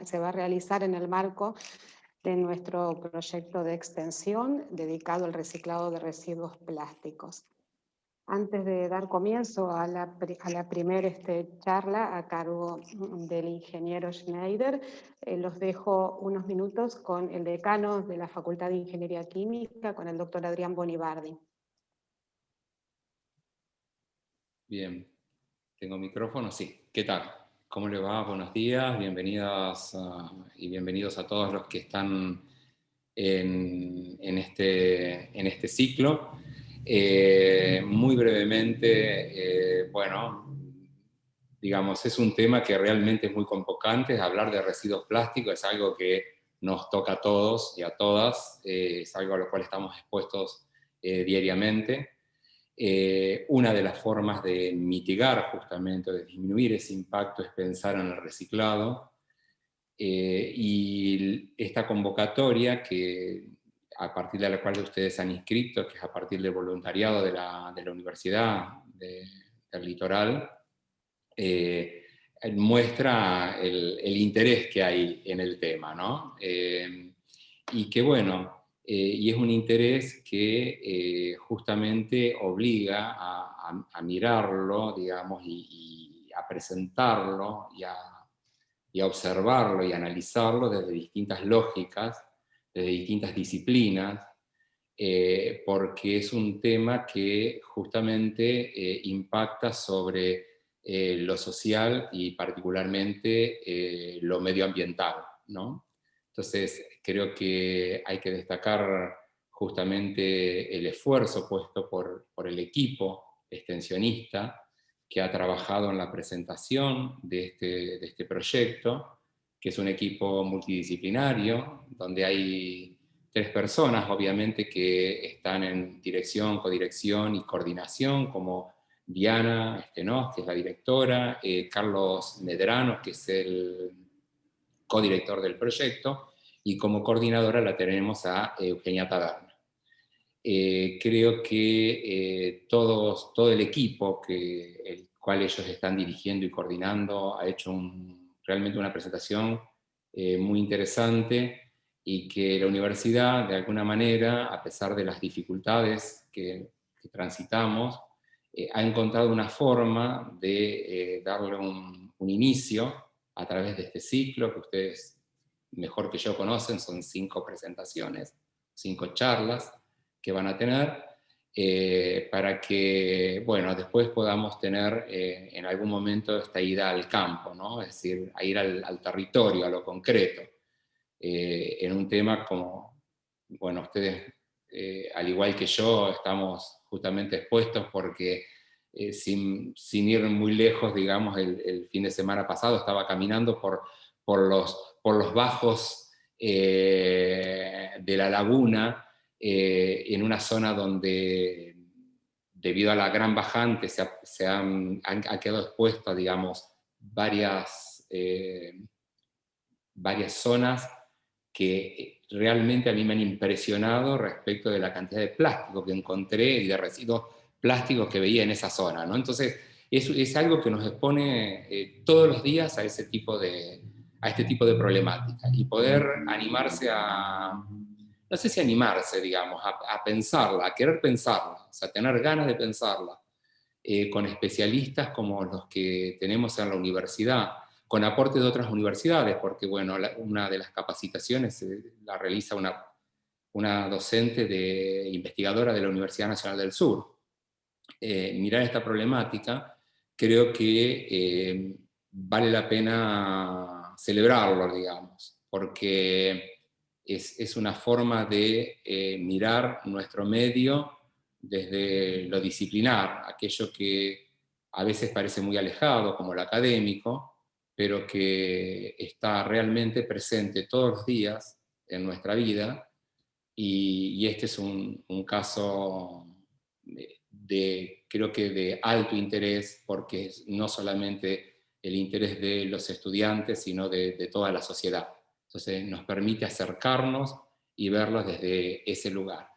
se va a realizar en el marco de nuestro proyecto de extensión dedicado al reciclado de residuos plásticos. Antes de dar comienzo a la primera charla a cargo del ingeniero Schneider, los dejo unos minutos con el decano de la Facultad de Ingeniería Química, con el doctor Adrián Bonibardi. Bien, ¿tengo micrófono? Sí. ¿Qué tal? ¿Cómo le va? Buenos días, bienvenidas y bienvenidos a todos los que están en este ciclo. Muy brevemente, bueno, digamos, es un tema que realmente es muy convocante. Hablar de residuos plásticos es algo que nos toca a todos y a todas, es algo a lo cual estamos expuestos diariamente. Una de las formas de mitigar justamente, de disminuir ese impacto, es pensar en el reciclado. Y esta convocatoria, que a partir de la cual ustedes han inscrito, que es a partir del voluntariado de la Universidad del Litoral, muestra el interés que hay en el tema, ¿no? Y que bueno, y es un interés que justamente obliga a mirarlo, digamos, y a presentarlo, y a observarlo y a analizarlo desde distintas lógicas, desde distintas disciplinas, porque es un tema que justamente impacta sobre lo social y particularmente lo medioambiental, ¿no? Entonces, creo que hay que destacar justamente el esfuerzo puesto por el equipo extensionista que ha trabajado en la presentación de este proyecto, que es un equipo multidisciplinario, donde hay 3 personas, obviamente, que están en dirección, codirección y coordinación, como Diana Stenós, que es la directora, Carlos Medrano, que es el codirector del proyecto, y como coordinadora la tenemos a Eugenia Taberna. Creo que todo el equipo, el cual ellos están dirigiendo y coordinando, ha hecho realmente una presentación muy interesante, y que la universidad, de alguna manera, a pesar de las dificultades que transitamos, ha encontrado una forma de darle un inicio a través de este ciclo, que ustedes mejor que yo conocen. Son 5 presentaciones, 5 charlas que van a tener, para que, bueno, después podamos tener en algún momento esta ida al campo, ¿no? Es decir, a ir al territorio, a lo concreto, en un tema como, bueno, ustedes, al igual que yo, estamos justamente expuestos porque sin ir muy lejos, digamos, el fin de semana pasado estaba caminando por los bajos de la laguna, en una zona donde, debido a la gran bajante, ha quedado expuesta, digamos, varias zonas que realmente a mí me han impresionado respecto de la cantidad de plástico que encontré y de residuos plásticos que veía en esa zona, ¿no? Entonces, es algo que nos expone todos los días a este tipo de problemática, y poder animarse no sé si animarse, digamos, a pensarla, a querer pensarla, o sea, tener ganas de pensarla, con especialistas como los que tenemos en la universidad, con aporte de otras universidades, porque bueno, una de las capacitaciones la realiza una docente investigadora de la Universidad Nacional del Sur. Mirar esta problemática, creo que vale la pena celebrarlo, digamos, porque es una forma de mirar nuestro medio desde lo disciplinar, aquello que a veces parece muy alejado, como lo académico, pero que está realmente presente todos los días en nuestra vida. Y este es un caso creo que de alto interés, porque es no solamente el interés de los estudiantes, sino de toda la sociedad. Entonces nos permite acercarnos y verlos desde ese lugar.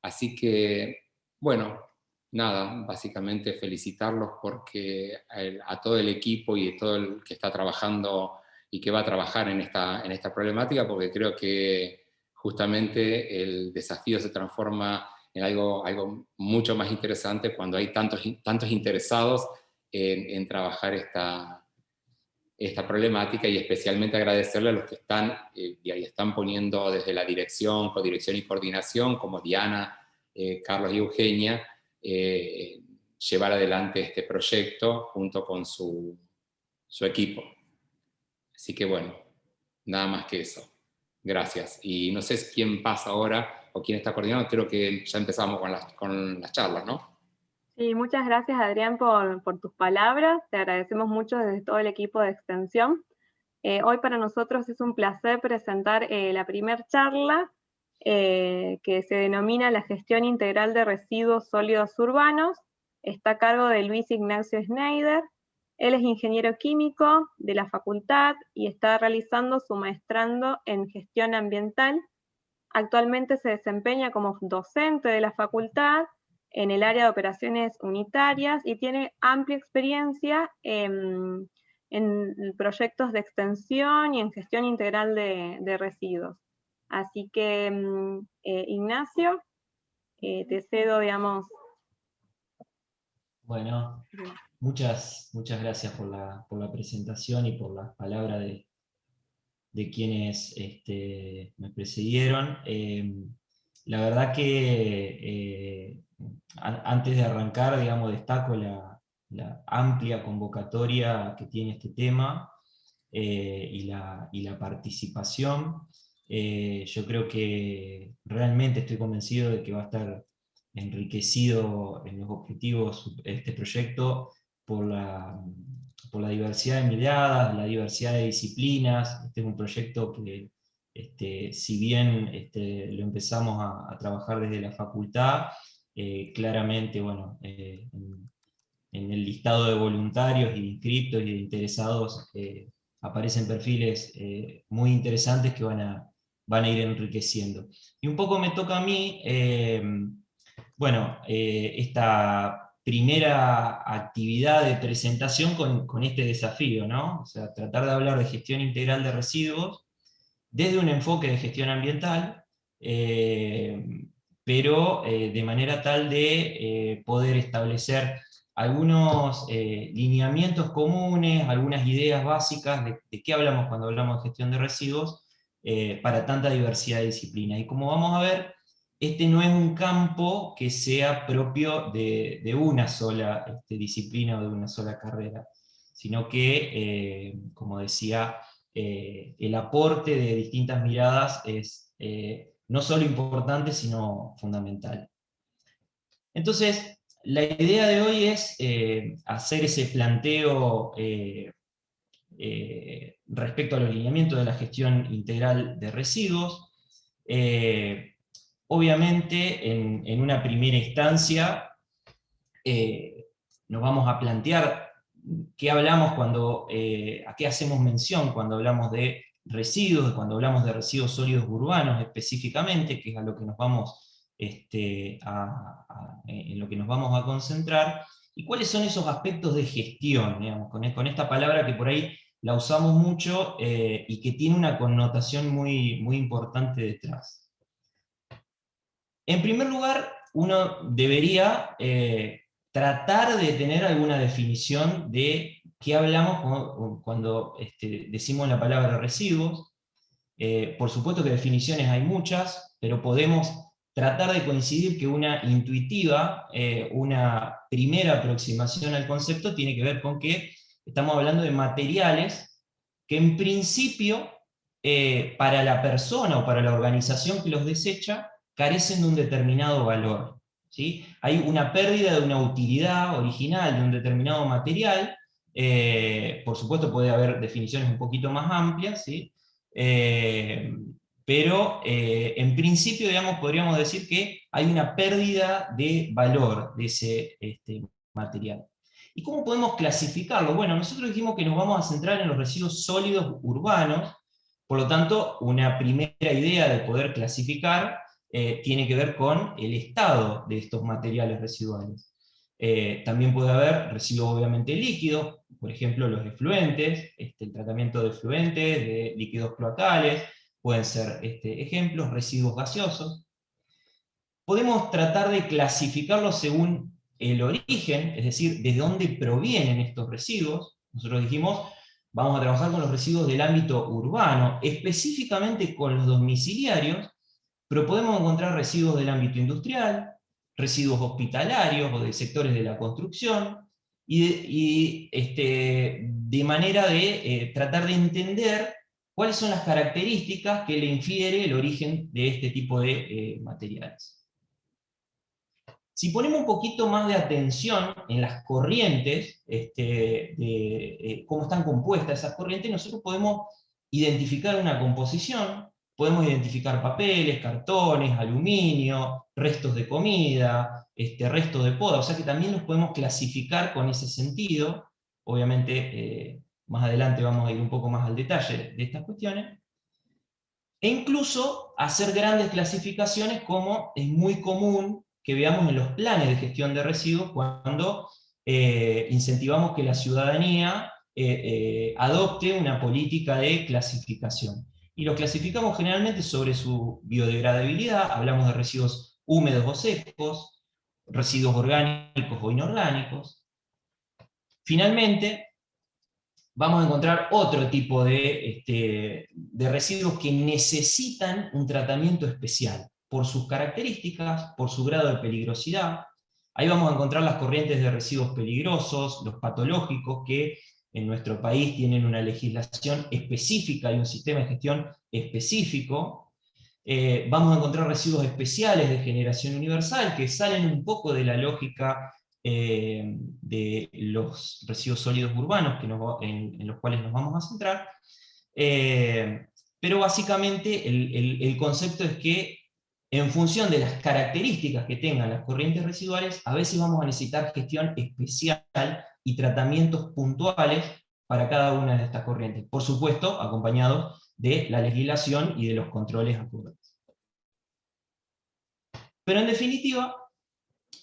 Así que, bueno, nada, básicamente felicitarlos porque a todo el equipo y a todo el que está trabajando y que va a trabajar en esta problemática, porque creo que justamente el desafío se transforma en algo mucho más interesante cuando hay tantos interesados en trabajar esta problemática, y especialmente agradecerle a los que están poniendo desde la dirección, codirección y coordinación, como Diana, Carlos y Eugenia, llevar adelante este proyecto junto con su equipo. Así que bueno, nada más que eso. Gracias. Y no sé quién pasa ahora o quién está coordinando, creo que ya empezamos con las charlas, ¿no? Sí, muchas gracias, Adrián, por tus palabras. Te agradecemos mucho desde todo el equipo de Extensión. Hoy para nosotros es un placer presentar la primera charla que se denomina La gestión integral de residuos sólidos urbanos. Está a cargo de Luis Ignacio Schneider. Él es ingeniero químico de la facultad y está realizando su maestrando en gestión ambiental. Actualmente se desempeña como docente de la facultad en el área de operaciones unitarias y tiene amplia experiencia en proyectos de extensión y en gestión integral de residuos. Así que, Ignacio, te cedo, digamos. Bueno, muchas gracias por la presentación y por las palabras de quienes me precedieron. La verdad que antes de arrancar, digamos, destaco la amplia convocatoria que tiene este tema y la participación. Yo creo que realmente estoy convencido de que va a estar enriquecido en los objetivos este proyecto por la diversidad de miradas, la diversidad de disciplinas. Este es un proyecto que, si bien lo empezamos a trabajar desde la facultad, claramente, bueno, en el listado de voluntarios y de inscriptos y de interesados aparecen perfiles muy interesantes que van a ir enriqueciendo. Y un poco me toca a mí, esta primera actividad de presentación con este desafío, ¿no? O sea, tratar de hablar de gestión integral de residuos desde un enfoque de gestión ambiental, pero de manera tal de poder establecer algunos lineamientos comunes, algunas ideas básicas de qué hablamos cuando hablamos de gestión de residuos para tanta diversidad de disciplinas. Y como vamos a ver, este no es un campo que sea propio de una sola disciplina o de una sola carrera, sino que, como decía, el aporte de distintas miradas es no solo importante, sino fundamental. Entonces, la idea de hoy es hacer ese planteo respecto a los lineamientos de la gestión integral de residuos. Obviamente, en una primera instancia, nos vamos a plantear qué hablamos a qué hacemos mención cuando hablamos de residuos, cuando hablamos de residuos sólidos urbanos específicamente, que es a lo que nos vamos en lo que nos vamos a concentrar, y cuáles son esos aspectos de gestión, digamos, con esta palabra que por ahí la usamos mucho y que tiene una connotación muy, muy importante detrás. En primer lugar, uno debería tratar de tener alguna definición de qué hablamos cuando decimos la palabra residuos. Por supuesto que definiciones hay muchas, pero podemos tratar de coincidir que una intuitiva, una primera aproximación al concepto tiene que ver con que estamos hablando de materiales que en principio, para la persona o para la organización que los desecha, carecen de un determinado valor. ¿Sí? Hay una pérdida de una utilidad original de un determinado material. Por supuesto puede haber definiciones un poquito más amplias, ¿sí? Pero en principio, digamos, podríamos decir que hay una pérdida de valor de ese material. ¿Y cómo podemos clasificarlo? Bueno, nosotros dijimos que nos vamos a centrar en los residuos sólidos urbanos, por lo tanto, una primera idea de poder clasificar tiene que ver con el estado de estos materiales residuales. También puede haber residuos obviamente líquidos, por ejemplo, los efluentes, el tratamiento de efluentes, de líquidos cloacales, pueden ser ejemplos, residuos gaseosos. Podemos tratar de clasificarlos según el origen, es decir, de dónde provienen estos residuos. Nosotros dijimos, vamos a trabajar con los residuos del ámbito urbano, específicamente con los domiciliarios, pero podemos encontrar residuos del ámbito industrial, residuos hospitalarios o de sectores de la construcción, y de manera de tratar de entender cuáles son las características que le infiere el origen de este tipo de materiales. Si ponemos un poquito más de atención en las corrientes, cómo están compuestas esas corrientes, nosotros podemos identificar una composición, podemos identificar papeles, cartones, aluminio, restos de comida, restos de poda, o sea que también los podemos clasificar con ese sentido. Obviamente, más adelante vamos a ir un poco más al detalle de estas cuestiones. E incluso hacer grandes clasificaciones, como es muy común que veamos en los planes de gestión de residuos cuando incentivamos que la ciudadanía adopte una política de clasificación. Y los clasificamos generalmente sobre su biodegradabilidad, hablamos de residuos húmedos o secos, residuos orgánicos o inorgánicos. Finalmente, vamos a encontrar otro tipo de residuos que necesitan un tratamiento especial, por sus características, por su grado de peligrosidad. Ahí vamos a encontrar las corrientes de residuos peligrosos, los patológicos, que en nuestro país tienen una legislación específica y un sistema de gestión específico. Vamos a encontrar residuos especiales de generación universal, que salen un poco de la lógica de los residuos sólidos urbanos en los cuales nos vamos a centrar. Pero básicamente el concepto es que en función de las características que tengan las corrientes residuales, a veces vamos a necesitar gestión especial y tratamientos puntuales para cada una de estas corrientes. Por supuesto, acompañados de la legislación y de los controles acordes. Pero en definitiva,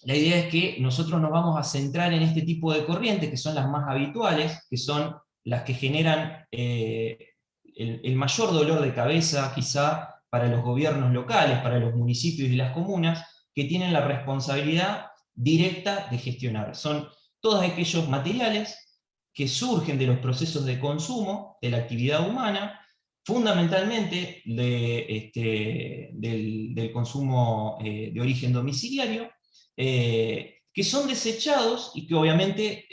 la idea es que nosotros nos vamos a centrar en este tipo de corrientes, que son las más habituales, que son las que generan el mayor dolor de cabeza, quizá, para los gobiernos locales, para los municipios y las comunas, que tienen la responsabilidad directa de gestionar. Son todos aquellos materiales que surgen de los procesos de consumo, de la actividad humana, fundamentalmente del consumo de origen domiciliario, que son desechados y que obviamente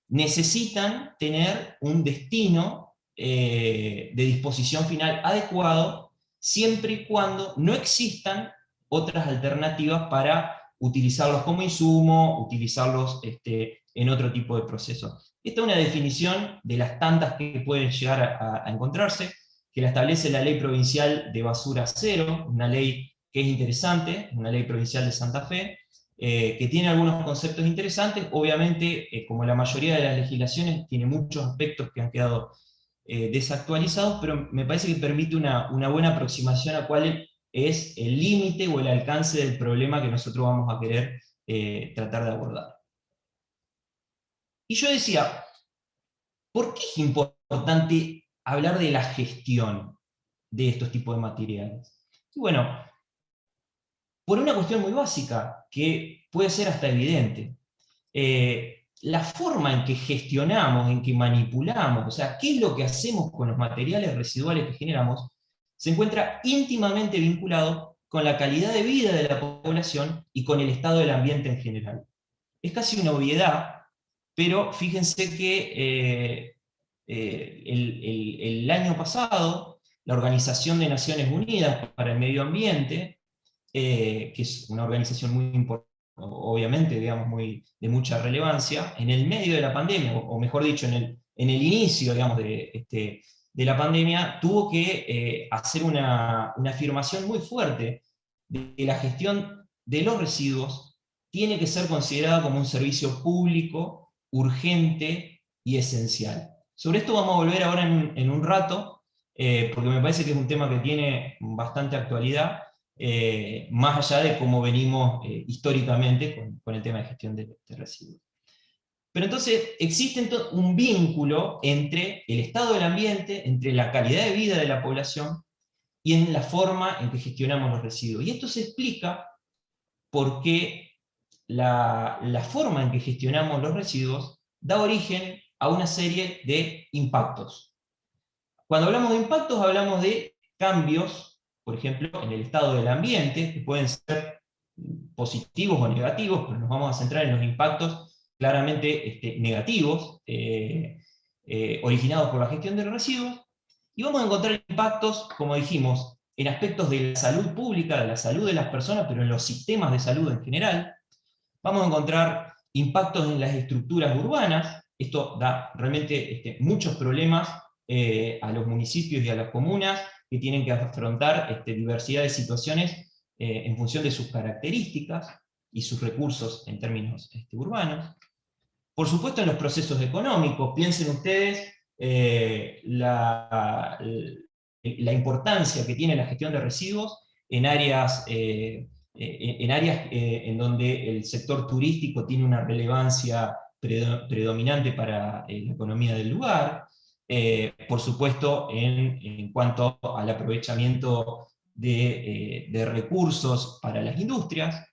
necesitan tener un destino de disposición final adecuado, siempre y cuando no existan otras alternativas para utilizarlos como insumo, utilizarlos en otro tipo de procesos. Esta es una definición de las tantas que pueden llegar a encontrarse, que la establece la Ley Provincial de Basura Cero, una ley que es interesante, una ley provincial de Santa Fe, que tiene algunos conceptos interesantes. Obviamente, como la mayoría de las legislaciones, tiene muchos aspectos que han quedado desactualizados, pero me parece que permite una buena aproximación a cuál es el límite o el alcance del problema que nosotros vamos a querer tratar de abordar. Y yo decía, ¿por qué es importante hablar de la gestión de estos tipos de materiales? Y bueno, por una cuestión muy básica, que puede ser hasta evidente. La forma en que gestionamos, en que manipulamos, o sea, qué es lo que hacemos con los materiales residuales que generamos, se encuentra íntimamente vinculado con la calidad de vida de la población y con el estado del ambiente en general. Es casi una obviedad, pero fíjense que el año pasado, la Organización de Naciones Unidas para el Medio Ambiente, que es una organización muy importante, obviamente, digamos, de mucha relevancia, en el medio de la pandemia, o mejor dicho, en el inicio, digamos, de la pandemia, tuvo que hacer una afirmación muy fuerte de que la gestión de los residuos tiene que ser considerada como un servicio público, urgente y esencial. Sobre esto vamos a volver ahora en un rato, porque me parece que es un tema que tiene bastante actualidad, más allá de cómo venimos históricamente con el tema de gestión de residuos. Pero entonces existe un vínculo entre el estado del ambiente, entre la calidad de vida de la población y en la forma en que gestionamos los residuos. Y esto se explica porque la forma en que gestionamos los residuos da origen a una serie de impactos. Cuando hablamos de impactos hablamos de cambios, por ejemplo, en el estado del ambiente, que pueden ser positivos o negativos, pero nos vamos a centrar en los impactos claramente negativos, originados por la gestión de los residuos, y vamos a encontrar impactos, como dijimos, en aspectos de la salud pública, de la salud de las personas, pero en los sistemas de salud en general. Vamos a encontrar impactos en las estructuras urbanas. Esto da realmente muchos problemas a los municipios y a las comunas, que tienen que afrontar diversidad de situaciones en función de sus características y sus recursos en términos urbanos. Por supuesto en los procesos económicos, piensen ustedes la importancia que tiene la gestión de residuos en áreas en donde el sector turístico tiene una relevancia predominante para la economía del lugar, por supuesto en cuanto al aprovechamiento de recursos para las industrias.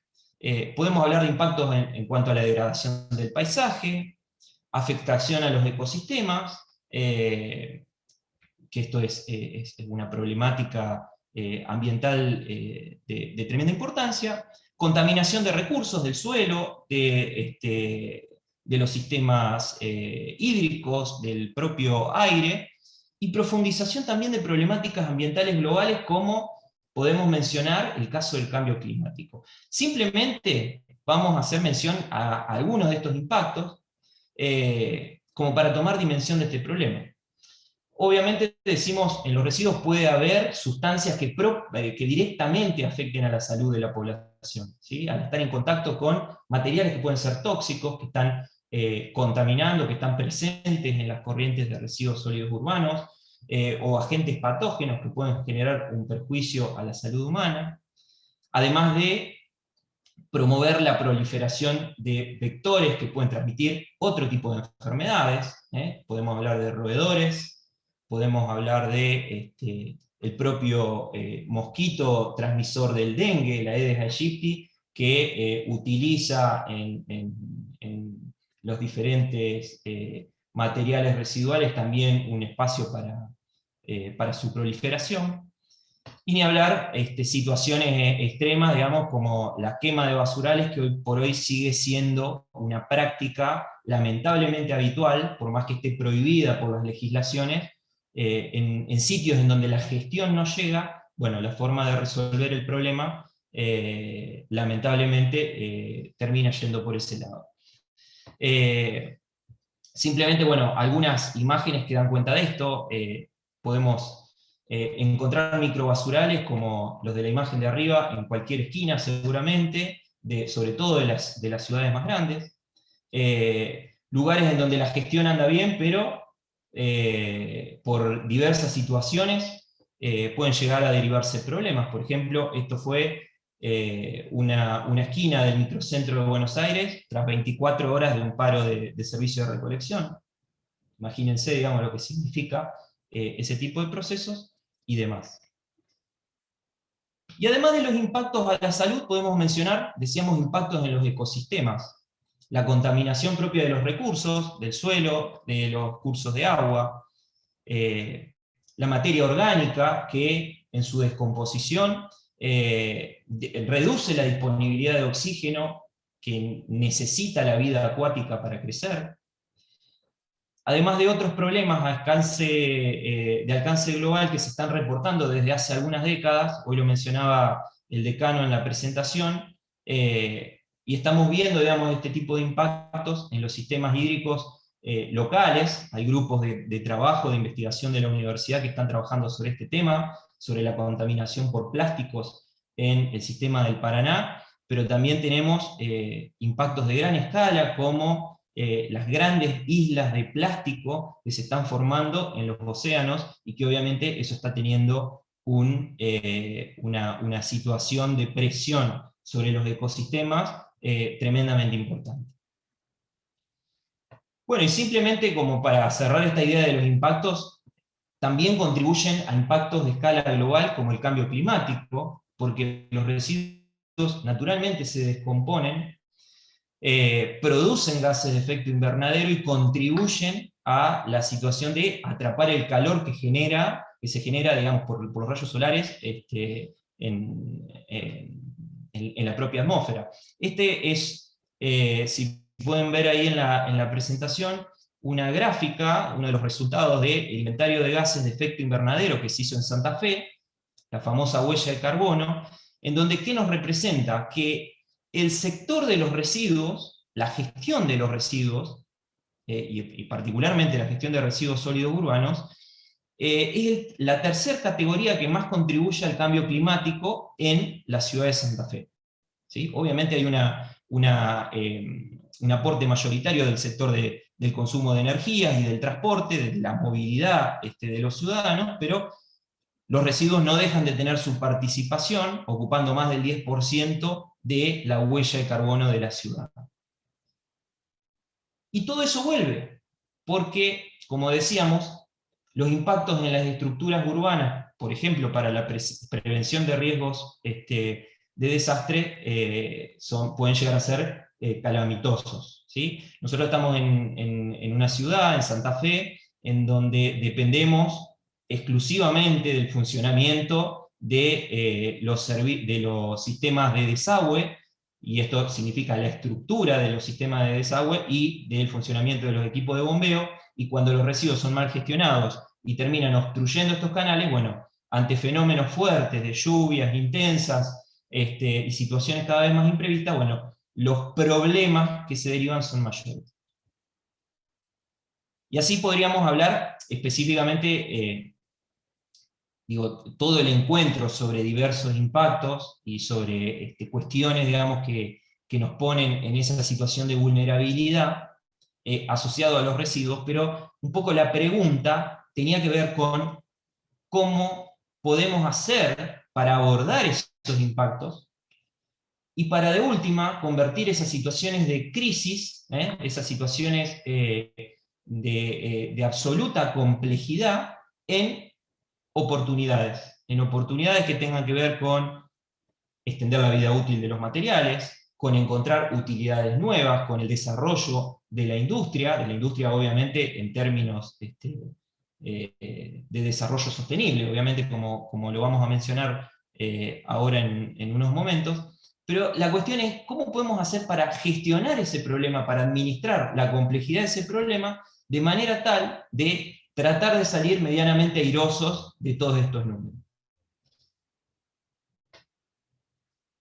Podemos hablar de impactos en cuanto a la degradación del paisaje, afectación a los ecosistemas, que esto es una problemática ambiental de tremenda importancia, contaminación de recursos del suelo, de los sistemas hídricos, del propio aire, y profundización también de problemáticas ambientales globales como podemos mencionar el caso del cambio climático. Simplemente vamos a hacer mención a algunos de estos impactos, como para tomar dimensión de este problema. Obviamente decimos, en los residuos puede haber sustancias que directamente afecten a la salud de la población, ¿sí? Al estar en contacto con materiales que pueden ser tóxicos, que están contaminando, que están presentes en las corrientes de residuos sólidos urbanos, o agentes patógenos que pueden generar un perjuicio a la salud humana, además de promover la proliferación de vectores que pueden transmitir otro tipo de enfermedades. Podemos hablar de roedores, podemos hablar de el propio mosquito transmisor del dengue, la Aedes aegypti, que utiliza en los diferentes materiales residuales también un espacio para su proliferación. Y ni hablar situaciones extremas, digamos, como la quema de basurales, que hoy por hoy sigue siendo una práctica lamentablemente habitual, por más que esté prohibida por las legislaciones, en sitios en donde la gestión no llega. Bueno, la forma de resolver el problema lamentablemente termina yendo por ese lado. Simplemente, bueno, algunas imágenes que dan cuenta de esto. Podemos encontrar microbasurales como los de la imagen de arriba en cualquier esquina seguramente, sobre todo de las ciudades más grandes. Lugares en donde la gestión anda bien, pero por diversas situaciones pueden llegar a derivarse problemas. Por ejemplo, esto fue una esquina del microcentro de Buenos Aires tras 24 horas de un paro de servicio de recolección. Imagínense, digamos, lo que significa ese tipo de procesos y demás. Y además de los impactos a la salud, podemos mencionar, decíamos, impactos en los ecosistemas. La contaminación propia de los recursos, del suelo, de los cursos de agua, la materia orgánica que en su descomposición reduce la disponibilidad de oxígeno que necesita la vida acuática para crecer. Además de otros problemas de alcance global que se están reportando desde hace algunas décadas, hoy lo mencionaba el decano en la presentación, y estamos viendo, digamos, este tipo de impactos en los sistemas hídricos locales. Hay grupos de trabajo, de investigación de la universidad que están trabajando sobre este tema, sobre la contaminación por plásticos en el sistema del Paraná, pero también tenemos impactos de gran escala, como las grandes islas de plástico que se están formando en los océanos, y que obviamente eso está teniendo una situación de presión sobre los ecosistemas tremendamente importante. Bueno, y simplemente como para cerrar esta idea de los impactos, también contribuyen a impactos de escala global como el cambio climático, porque los residuos naturalmente se descomponen, producen gases de efecto invernadero y contribuyen a la situación de atrapar el calor que se genera, digamos, por los rayos solares en la propia atmósfera. Este es, si pueden ver ahí en la presentación, una gráfica, uno de los resultados del inventario de gases de efecto invernadero que se hizo en Santa Fe, la famosa huella de carbono, en donde ¿qué nos representa? Que el sector de los residuos, la gestión de los residuos, y particularmente la gestión de residuos sólidos urbanos, es la tercera categoría que más contribuye al cambio climático en la ciudad de Santa Fe. ¿Sí? Obviamente hay un aporte mayoritario del sector del consumo de energías y del transporte, de la movilidad de los ciudadanos, pero los residuos no dejan de tener su participación, ocupando más del 10% de la huella de carbono de la ciudad. Y todo eso vuelve, porque, como decíamos, los impactos en las estructuras urbanas, por ejemplo, para la prevención de riesgos de desastre, pueden llegar a ser calamitosos. ¿Sí? Nosotros estamos en una ciudad, en Santa Fe, en donde dependemos exclusivamente del funcionamiento de los sistemas de desagüe, y esto significa la estructura de los sistemas de desagüe y del funcionamiento de los equipos de bombeo, y cuando los residuos son mal gestionados y terminan obstruyendo estos canales, bueno, ante fenómenos fuertes de lluvias intensas y situaciones cada vez más imprevistas, bueno, los problemas que se derivan son mayores. Y así podríamos hablar específicamente, todo el encuentro sobre diversos impactos y sobre cuestiones, digamos, que nos ponen en esa situación de vulnerabilidad asociado a los residuos, pero un poco la pregunta tenía que ver con cómo podemos hacer para abordar esos impactos y para, de última, convertir esas situaciones de crisis, esas situaciones de absoluta complejidad, en oportunidades que tengan que ver con extender la vida útil de los materiales, con encontrar utilidades nuevas, con el desarrollo de la industria obviamente en términos de desarrollo sostenible, obviamente como lo vamos a mencionar ahora en unos momentos, pero la cuestión es cómo podemos hacer para gestionar ese problema, para administrar la complejidad de ese problema, de manera tal de tratar de salir medianamente airosos de todos estos números.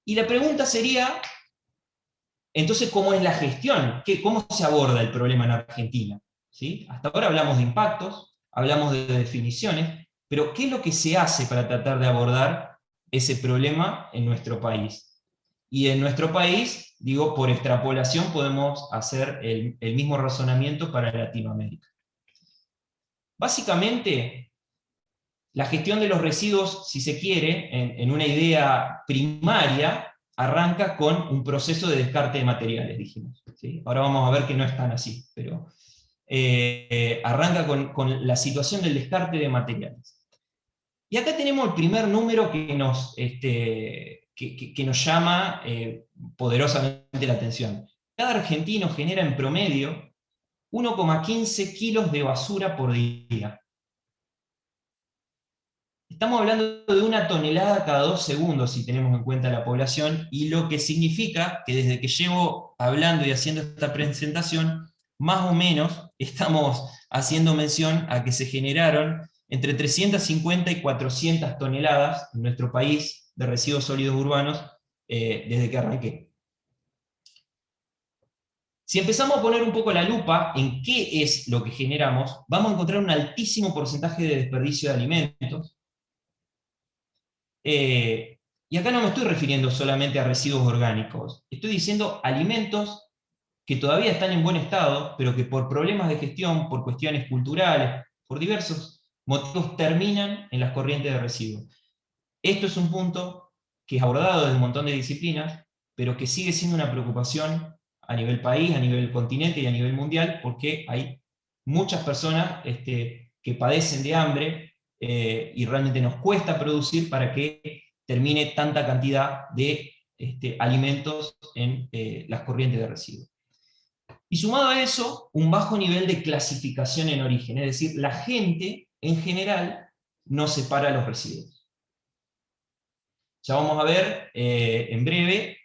Y la pregunta sería, entonces, ¿cómo es la gestión? ¿Cómo se aborda el problema en Argentina? ¿Sí? Hasta ahora hablamos de impactos, hablamos de definiciones, pero ¿qué es lo que se hace para tratar de abordar ese problema en nuestro país? Y en nuestro país, digo, por extrapolación podemos hacer el mismo razonamiento para Latinoamérica. Básicamente, la gestión de los residuos, si se quiere, en una idea primaria, arranca con un proceso de descarte de materiales, dijimos. ¿Sí? Ahora vamos a ver que no es tan así, pero arranca con la situación del descarte de materiales. Y acá tenemos el primer número que nos llama poderosamente la atención. Cada argentino genera en promedio 1,15 kilos de basura por día. Estamos hablando de 1 tonelada cada 2 segundos si tenemos en cuenta la población, y lo que significa que desde que llevo hablando y haciendo esta presentación, más o menos estamos haciendo mención a que se generaron entre 350 y 400 toneladas en nuestro país de residuos sólidos urbanos desde que arranqué. Si empezamos a poner un poco la lupa en qué es lo que generamos, vamos a encontrar un altísimo porcentaje de desperdicio de alimentos. Y acá no me estoy refiriendo solamente a residuos orgánicos, estoy diciendo alimentos que todavía están en buen estado, pero que por problemas de gestión, por cuestiones culturales, por diversos motivos terminan en las corrientes de residuos. Esto es un punto que es abordado desde un montón de disciplinas, pero que sigue siendo una preocupación a nivel país, a nivel continente y a nivel mundial, porque hay muchas personas que padecen de hambre y realmente nos cuesta producir para que termine tanta cantidad de alimentos en las corrientes de residuos. Y sumado a eso, un bajo nivel de clasificación en origen, es decir, la gente en general no separa los residuos. Ya vamos a ver en breve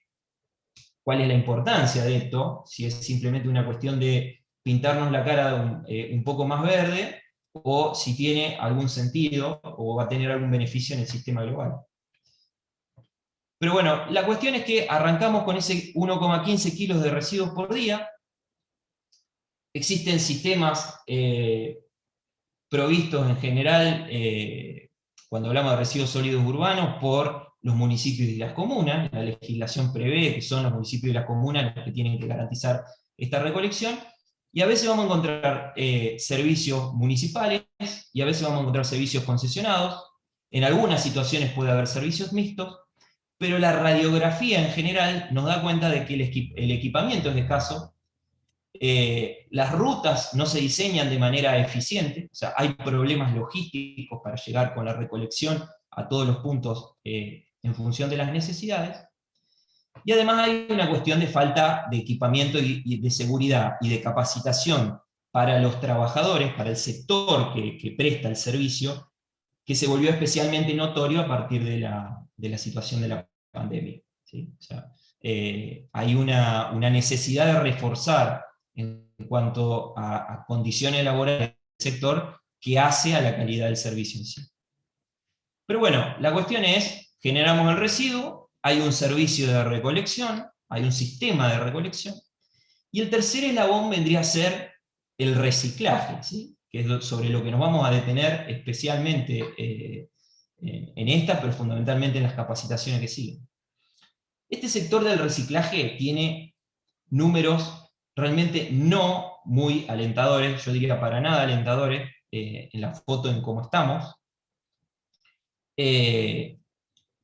cuál es la importancia de esto, si es simplemente una cuestión de pintarnos la cara un poco más verde, o si tiene algún sentido, o va a tener algún beneficio en el sistema global. Pero bueno, la cuestión es que arrancamos con ese 1,15 kilos de residuos por día. Existen sistemas provistos en general, cuando hablamos de residuos sólidos urbanos, por los municipios y las comunas. La legislación prevé que son los municipios y las comunas los que tienen que garantizar esta recolección, y a veces vamos a encontrar servicios municipales, y a veces vamos a encontrar servicios concesionados. En algunas situaciones puede haber servicios mixtos, pero la radiografía en general nos da cuenta de que el equipamiento es escaso. Las rutas no se diseñan de manera eficiente, o sea, hay problemas logísticos para llegar con la recolección a todos los puntos en función de las necesidades, y además hay una cuestión de falta de equipamiento y de seguridad y de capacitación para los trabajadores, para el sector que presta el servicio, que se volvió especialmente notorio a partir de la situación de la pandemia, ¿sí? O sea, hay una necesidad de reforzar en cuanto a condiciones laborales del sector que hace a la calidad del servicio en sí. Pero bueno, la cuestión es, generamos el residuo, hay un servicio de recolección, hay un sistema de recolección, y el tercer eslabón vendría a ser el reciclaje, ¿sí? Que es sobre lo que nos vamos a detener especialmente en esta, pero fundamentalmente en las capacitaciones que siguen. Este sector del reciclaje tiene números realmente no muy alentadores, yo diría para nada alentadores, en la foto en cómo estamos.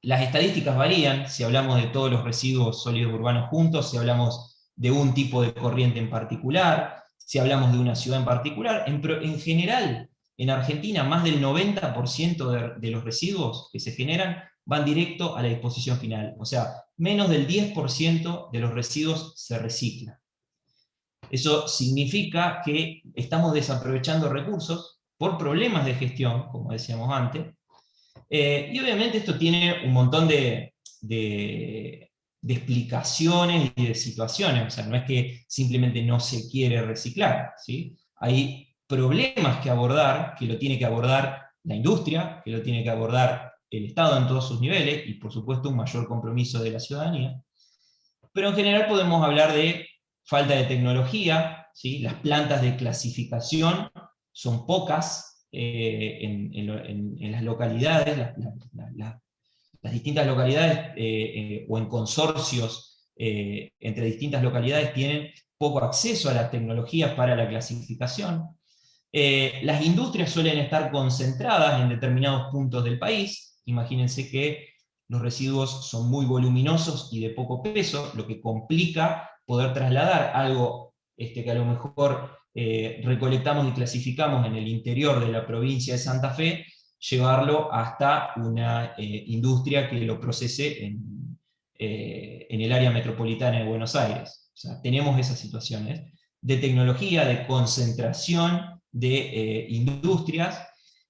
Las estadísticas varían, si hablamos de todos los residuos sólidos urbanos juntos, si hablamos de un tipo de corriente en particular, si hablamos de una ciudad en particular. En general, en Argentina, más del 90% de los residuos que se generan van directo a la disposición final. O sea, menos del 10% de los residuos se reciclan. Eso significa que estamos desaprovechando recursos por problemas de gestión, como decíamos antes, y obviamente esto tiene un montón de explicaciones y de situaciones. O sea, no es que simplemente no se quiere reciclar, ¿sí? Hay problemas que abordar, que lo tiene que abordar la industria, que lo tiene que abordar el Estado en todos sus niveles, y por supuesto un mayor compromiso de la ciudadanía. Pero en general podemos hablar de falta de tecnología, ¿sí? Las plantas de clasificación son pocas en las localidades, las distintas localidades o en consorcios entre distintas localidades tienen poco acceso a las tecnologías para la clasificación. Las industrias suelen estar concentradas en determinados puntos del país. Imagínense que los residuos son muy voluminosos y de poco peso, lo que complica poder trasladar algo que a lo mejor recolectamos y clasificamos en el interior de la provincia de Santa Fe, llevarlo hasta una industria que lo procese en el área metropolitana de Buenos Aires. O sea, tenemos esas situaciones de tecnología, de concentración de industrias,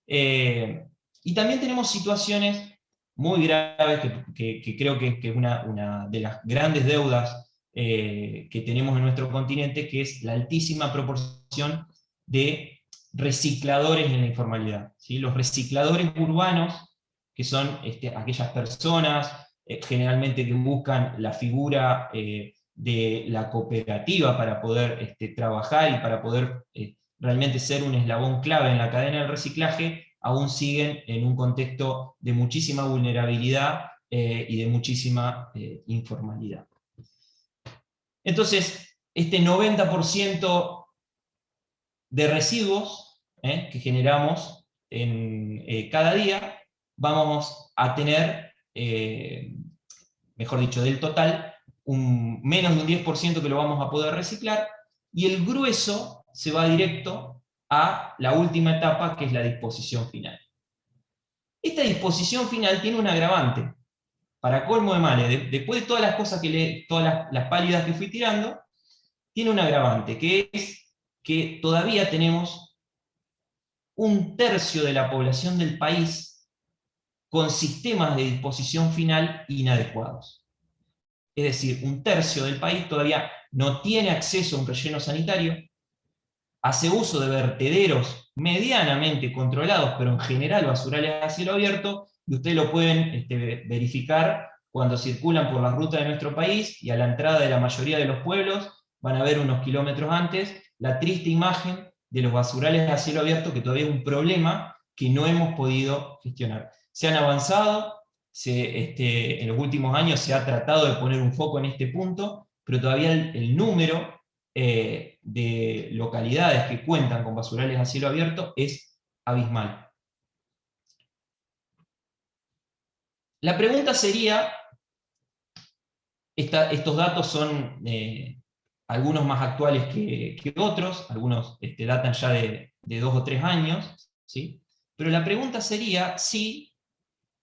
y también tenemos situaciones muy graves que creo que es una de las grandes deudas que tenemos en nuestro continente, que es la altísima proporción de recicladores en la informalidad, ¿sí? Los recicladores urbanos, que son aquellas personas generalmente que buscan la figura de la cooperativa para poder trabajar y para poder realmente ser un eslabón clave en la cadena del reciclaje, aún siguen en un contexto de muchísima vulnerabilidad y de muchísima informalidad. Entonces, este 90% de residuos que generamos cada día, vamos a tener, mejor dicho, del total, menos de un 10% que lo vamos a poder reciclar, y el grueso se va directo a la última etapa, que es la disposición final. Esta disposición final tiene un agravante, para colmo de males. Después de todas las cosas todas las pálidas que fui tirando, tiene un agravante, que es que todavía tenemos un tercio de la población del país con sistemas de disposición final inadecuados. Es decir, un tercio del país todavía no tiene acceso a un relleno sanitario, hace uso de vertederos medianamente controlados, pero en general basurales a cielo abierto, y ustedes lo pueden verificar cuando circulan por las rutas de nuestro país, y a la entrada de la mayoría de los pueblos, van a ver unos kilómetros antes, la triste imagen de los basurales a cielo abierto, que todavía es un problema que no hemos podido gestionar. Se han avanzado, en los últimos años se ha tratado de poner un foco en este punto, pero todavía el número de localidades que cuentan con basurales a cielo abierto es abismal. La pregunta sería, estos datos son algunos más actuales que otros, algunos datan ya de 2 o 3 años, ¿sí? Pero la pregunta sería si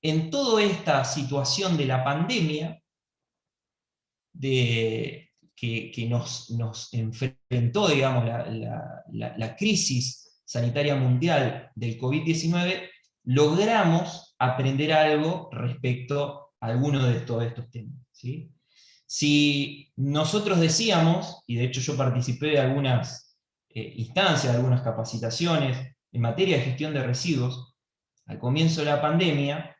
en toda esta situación de la pandemia, que nos enfrentó, digamos, la crisis sanitaria mundial del COVID-19, logramos aprender algo respecto a alguno de todos estos temas, ¿sí? Si nosotros decíamos, y de hecho yo participé de algunas instancias, de algunas capacitaciones en materia de gestión de residuos, al comienzo de la pandemia,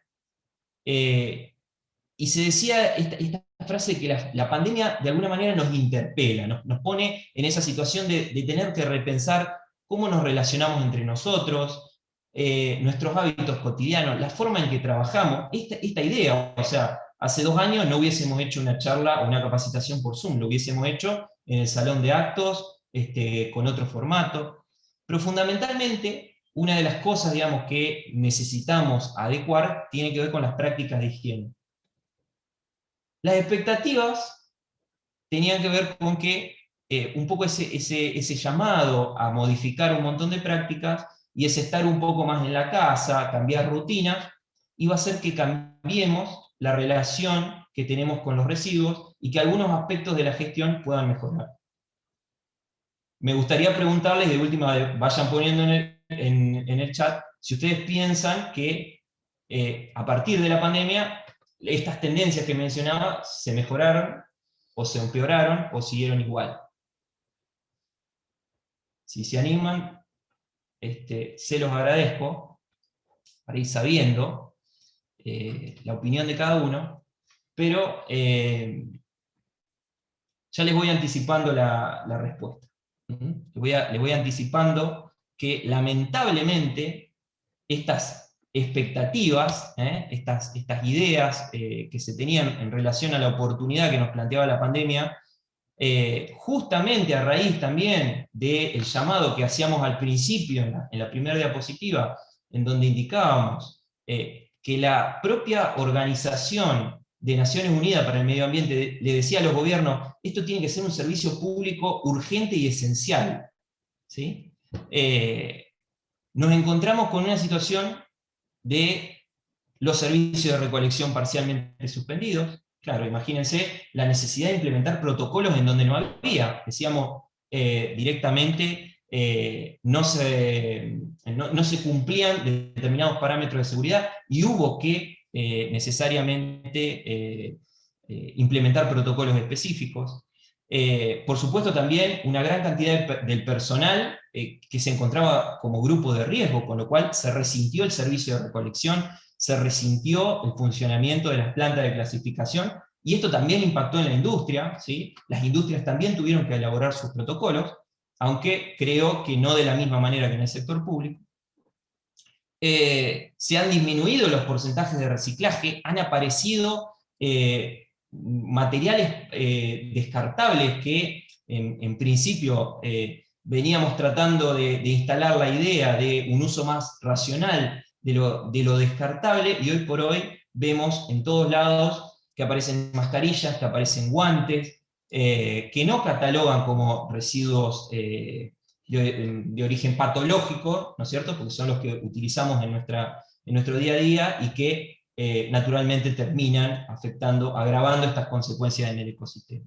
y se decía esta frase que la pandemia de alguna manera nos interpela, nos pone en esa situación de tener que repensar cómo nos relacionamos entre nosotros, nuestros hábitos cotidianos, la forma en que trabajamos, esta idea, o sea, hace 2 años no hubiésemos hecho una charla o una capacitación por Zoom, lo hubiésemos hecho en el salón de actos, con otro formato, pero fundamentalmente una de las cosas, digamos, que necesitamos adecuar tiene que ver con las prácticas de higiene. Las expectativas tenían que ver con que un poco ese llamado a modificar un montón de prácticas y ese estar un poco más en la casa, cambiar rutinas, iba a hacer que cambiemos la relación que tenemos con los residuos y que algunos aspectos de la gestión puedan mejorar. Me gustaría preguntarles, de última, vayan poniendo en el chat, si ustedes piensan que a partir de la pandemia estas tendencias que mencionaba se mejoraron, o se empeoraron, o siguieron igual. Si se animan, se los agradezco, para ir sabiendo la opinión de cada uno, pero ya les voy anticipando la respuesta. Les voy anticipando que lamentablemente estas expectativas, estas ideas que se tenían en relación a la oportunidad que nos planteaba la pandemia, justamente a raíz también del llamado que hacíamos al principio en la primera diapositiva, en donde indicábamos que la propia Organización de Naciones Unidas para el Medio Ambiente le decía a los gobiernos, esto tiene que ser un servicio público urgente y esencial, ¿sí? Nos encontramos con una situación de los servicios de recolección parcialmente suspendidos. Claro, imagínense la necesidad de implementar protocolos en donde no había. Decíamos directamente, no se cumplían determinados parámetros de seguridad y hubo que necesariamente implementar protocolos específicos. Por supuesto también una gran cantidad del personal que se encontraba como grupo de riesgo, con lo cual se resintió el servicio de recolección, se resintió el funcionamiento de las plantas de clasificación, y esto también impactó en la industria, ¿sí? Las industrias también tuvieron que elaborar sus protocolos, aunque creo que no de la misma manera que en el sector público. Se han disminuido los porcentajes de reciclaje, han aparecido materiales descartables que en principio veníamos tratando de instalar la idea de un uso más racional de lo descartable, y hoy por hoy vemos en todos lados que aparecen mascarillas, que aparecen guantes, que no catalogan como residuos de origen patológico, ¿no es cierto? Porque son los que utilizamos en nuestro día a día y que naturalmente terminan afectando, agravando estas consecuencias en el ecosistema.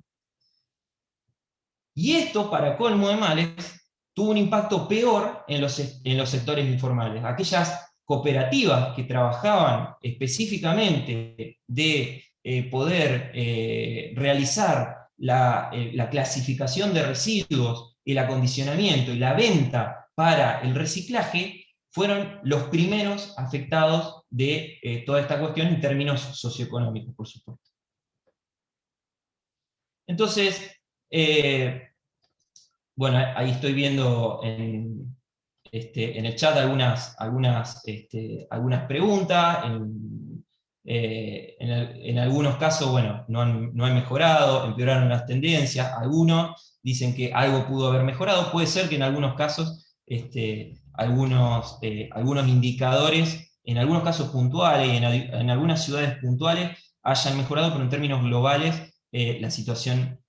Y esto, para colmo de males, tuvo un impacto peor en los sectores informales. Aquellas cooperativas que trabajaban específicamente de poder realizar la clasificación de residuos, el acondicionamiento y la venta para el reciclaje, fueron los primeros afectados de toda esta cuestión en términos socioeconómicos, por supuesto. Entonces, bueno, ahí estoy viendo en el chat algunas preguntas. En algunos casos, bueno, no han mejorado, empeoraron las tendencias. Algunos dicen que algo pudo haber mejorado. Puede ser que en algunos casos, algunos indicadores, en algunos casos puntuales, en algunas ciudades puntuales, hayan mejorado, pero en términos globales la situación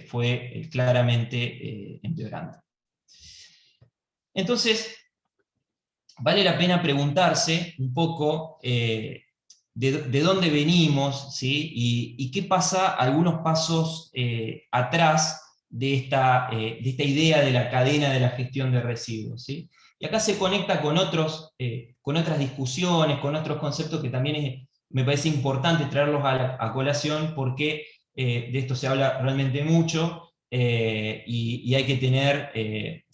fue claramente empeorando. Entonces, vale la pena preguntarse un poco de dónde venimos, ¿sí? Y qué pasa algunos pasos atrás de esta idea de la cadena de la gestión de residuos, ¿sí? Y acá se conecta con otras discusiones, con otros conceptos que también me parece importante traerlos a colación, porque de esto se habla realmente mucho, y hay que tener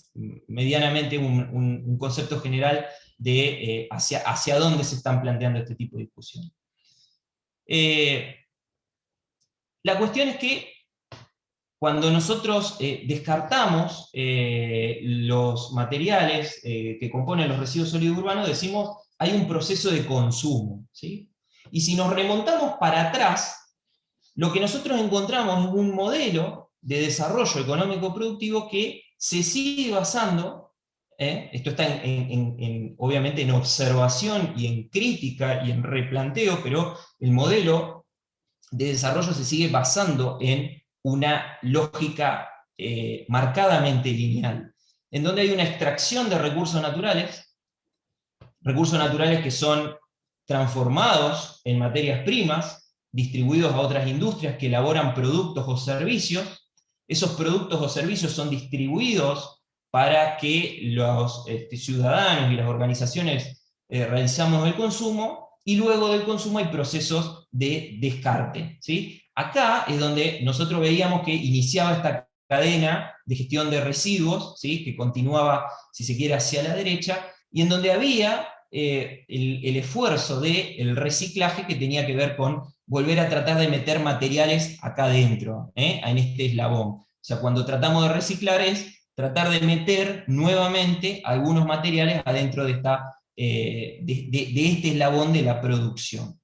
medianamente un concepto general de hacia dónde se están planteando este tipo de discusiones. La cuestión es que cuando nosotros descartamos los materiales que componen los residuos sólidos urbanos, decimos hay un proceso de consumo, ¿sí? Y si nos remontamos para atrás, lo que nosotros encontramos es un modelo de desarrollo económico productivo que se sigue basando, esto está obviamente en observación y en crítica y en replanteo, pero el modelo de desarrollo se sigue basando en una lógica marcadamente lineal, en donde hay una extracción de recursos naturales que son transformados en materias primas, distribuidos a otras industrias que elaboran productos o servicios. Esos productos o servicios son distribuidos para que los ciudadanos y las organizaciones realizamos el consumo, y luego del consumo hay procesos de descarte, ¿sí? Acá es donde nosotros veíamos que iniciaba esta cadena de gestión de residuos, ¿sí? Que continuaba, si se quiere, hacia la derecha, y en donde había el esfuerzo del reciclaje, que tenía que ver con volver a tratar de meter materiales acá adentro, en este eslabón. O sea, cuando tratamos de reciclar es tratar de meter nuevamente algunos materiales adentro de este eslabón de la producción.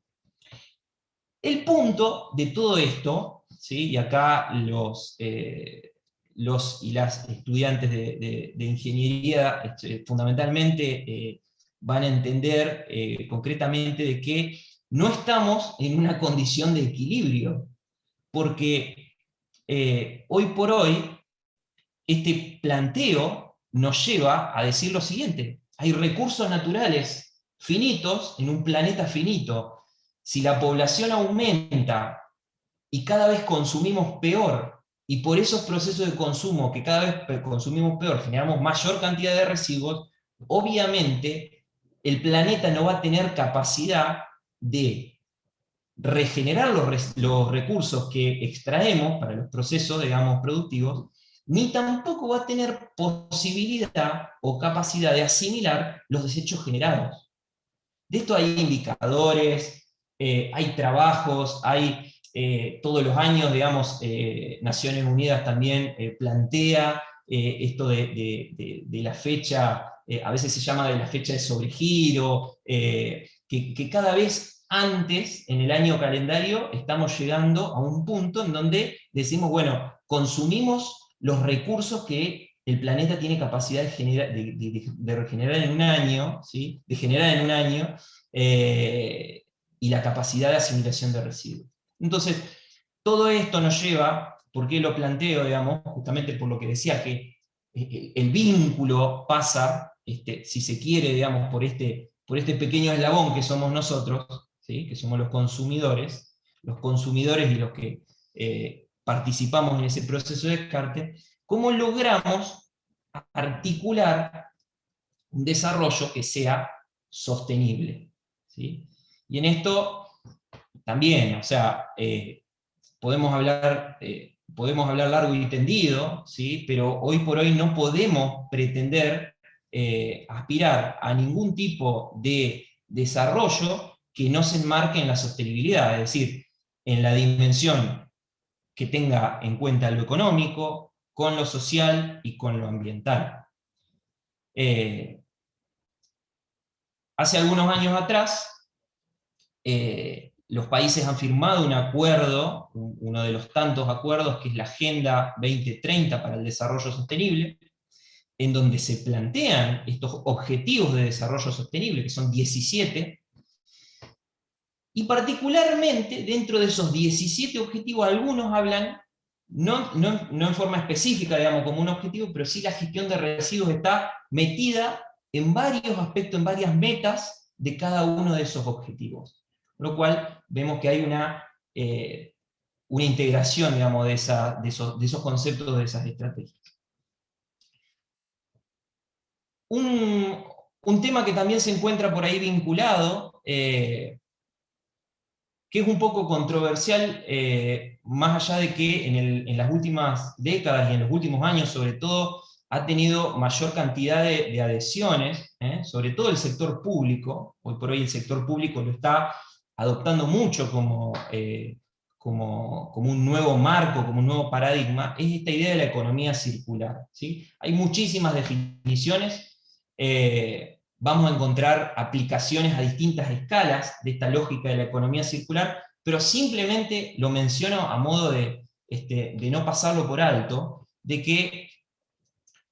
El punto de todo esto, ¿sí? Y acá los y las estudiantes de ingeniería fundamentalmente van a entender concretamente de que no estamos en una condición de equilibrio, porque hoy por hoy este planteo nos lleva a decir lo siguiente: hay recursos naturales finitos en un planeta finito. Si la población aumenta y cada vez consumimos peor, y por esos procesos de consumo que cada vez consumimos peor generamos mayor cantidad de residuos, obviamente el planeta no va a tener capacidad de regenerar los recursos que extraemos para los procesos, digamos, productivos, ni tampoco va a tener posibilidad o capacidad de asimilar los desechos generados. De esto hay indicadores, hay trabajos, hay todos los años, digamos, Naciones Unidas también plantea esto de la fecha, a veces se llama de la fecha de sobregiro, que cada vez antes, en el año calendario, estamos llegando a un punto en donde decimos, bueno, consumimos los recursos que el planeta tiene capacidad de regenerar en un año, ¿sí? De generar en un año, y la capacidad de asimilación de residuos. Entonces, todo esto nos lleva, ¿por qué lo planteo? Digamos, justamente por lo que decía, que el vínculo pasa, si se quiere, digamos, por este pequeño eslabón que somos nosotros, ¿sí? Que somos los consumidores y los que participamos en ese proceso de descarte, ¿cómo logramos articular un desarrollo que sea sostenible? ¿Sí? Y en esto también, o sea, podemos hablar largo y tendido, ¿sí? Pero hoy por hoy no podemos pretender aspirar a ningún tipo de desarrollo que no se enmarque en la sostenibilidad, es decir, en la dimensión que tenga en cuenta lo económico, con lo social y con lo ambiental. Hace algunos años atrás, los países han firmado un acuerdo, uno de los tantos acuerdos, que es la Agenda 2030 para el Desarrollo Sostenible, en donde se plantean estos objetivos de desarrollo sostenible, que son 17, y particularmente dentro de esos 17 objetivos, algunos hablan, no en forma específica, digamos, como un objetivo, pero sí la gestión de residuos está metida en varios aspectos, en varias metas de cada uno de esos objetivos. Con lo cual vemos que hay una integración, digamos, de esos conceptos, de esas estrategias. Un tema que también se encuentra por ahí vinculado, que es un poco controversial, más allá de que en las últimas décadas y en los últimos años, sobre todo, ha tenido mayor cantidad de adhesiones, sobre todo el sector público. Hoy por hoy el sector público lo está adoptando mucho como un nuevo marco, como un nuevo paradigma, es esta idea de la economía circular, ¿sí? Hay muchísimas definiciones. Vamos a encontrar aplicaciones a distintas escalas de esta lógica de la economía circular, pero simplemente lo menciono a modo de no pasarlo por alto, de que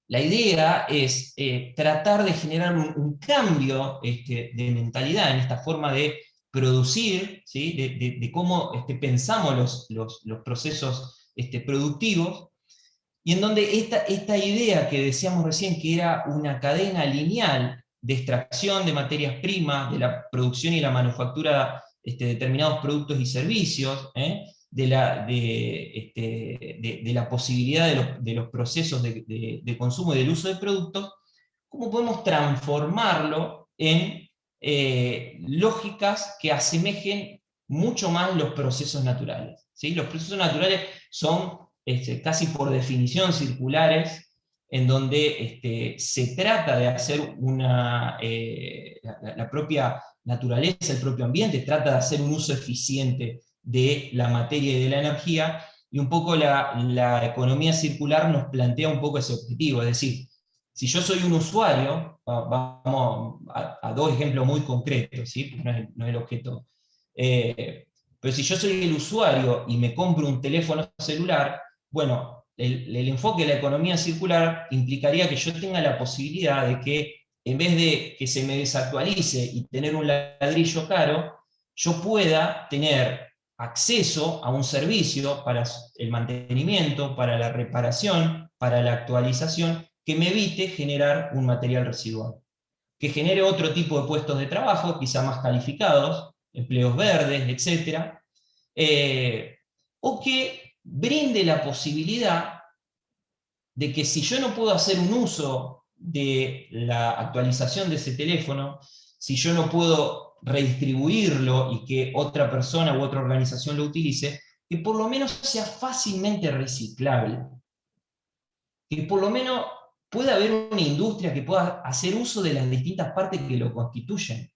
la idea es tratar de generar un cambio de mentalidad en esta forma de producir, ¿sí? de cómo pensamos los procesos productivos, y en donde esta idea que decíamos recién, que era una cadena lineal de extracción de materias primas, de la producción y la manufactura de determinados productos y servicios, de la posibilidad de los procesos de consumo y del uso de productos, ¿cómo podemos transformarlo en lógicas que asemejen mucho más los procesos naturales? ¿Sí? Los procesos naturales son casi por definición circulares, en donde se trata de hacer la propia naturaleza, el propio ambiente, trata de hacer un uso eficiente de la materia y de la energía, y un poco la economía circular nos plantea un poco ese objetivo, es decir, si yo soy un usuario, vamos a dos ejemplos muy concretos, ¿sí? No es el objeto, pero si yo soy el usuario y me compro un teléfono celular, bueno, el enfoque de la economía circular implicaría que yo tenga la posibilidad de que, en vez de que se me desactualice y tener un ladrillo caro, yo pueda tener acceso a un servicio para el mantenimiento, para la reparación, para la actualización, que me evite generar un material residual, que genere otro tipo de puestos de trabajo, quizá más calificados, empleos verdes, etc. O que brinde la posibilidad de que, si yo no puedo hacer un uso de la actualización de ese teléfono, si yo no puedo redistribuirlo y que otra persona u otra organización lo utilice, que por lo menos sea fácilmente reciclable, que por lo menos pueda haber una industria que pueda hacer uso de las distintas partes que lo constituyen.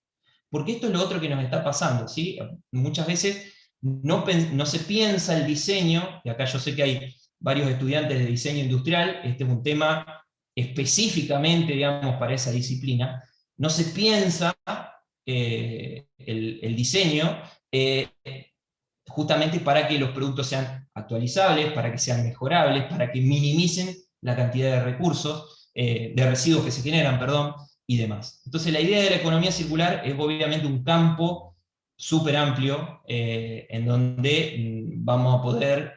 Porque esto es lo otro que nos está pasando, ¿sí? Muchas veces no se piensa el diseño, y acá yo sé que hay varios estudiantes de diseño industrial, este es un tema específicamente, digamos, para esa disciplina, no se piensa el diseño justamente para que los productos sean actualizables, para que sean mejorables, para que minimicen la cantidad de recursos, de residuos que se generan, perdón, y demás. Entonces la idea de la economía circular es obviamente un campo súper amplio, en donde vamos a poder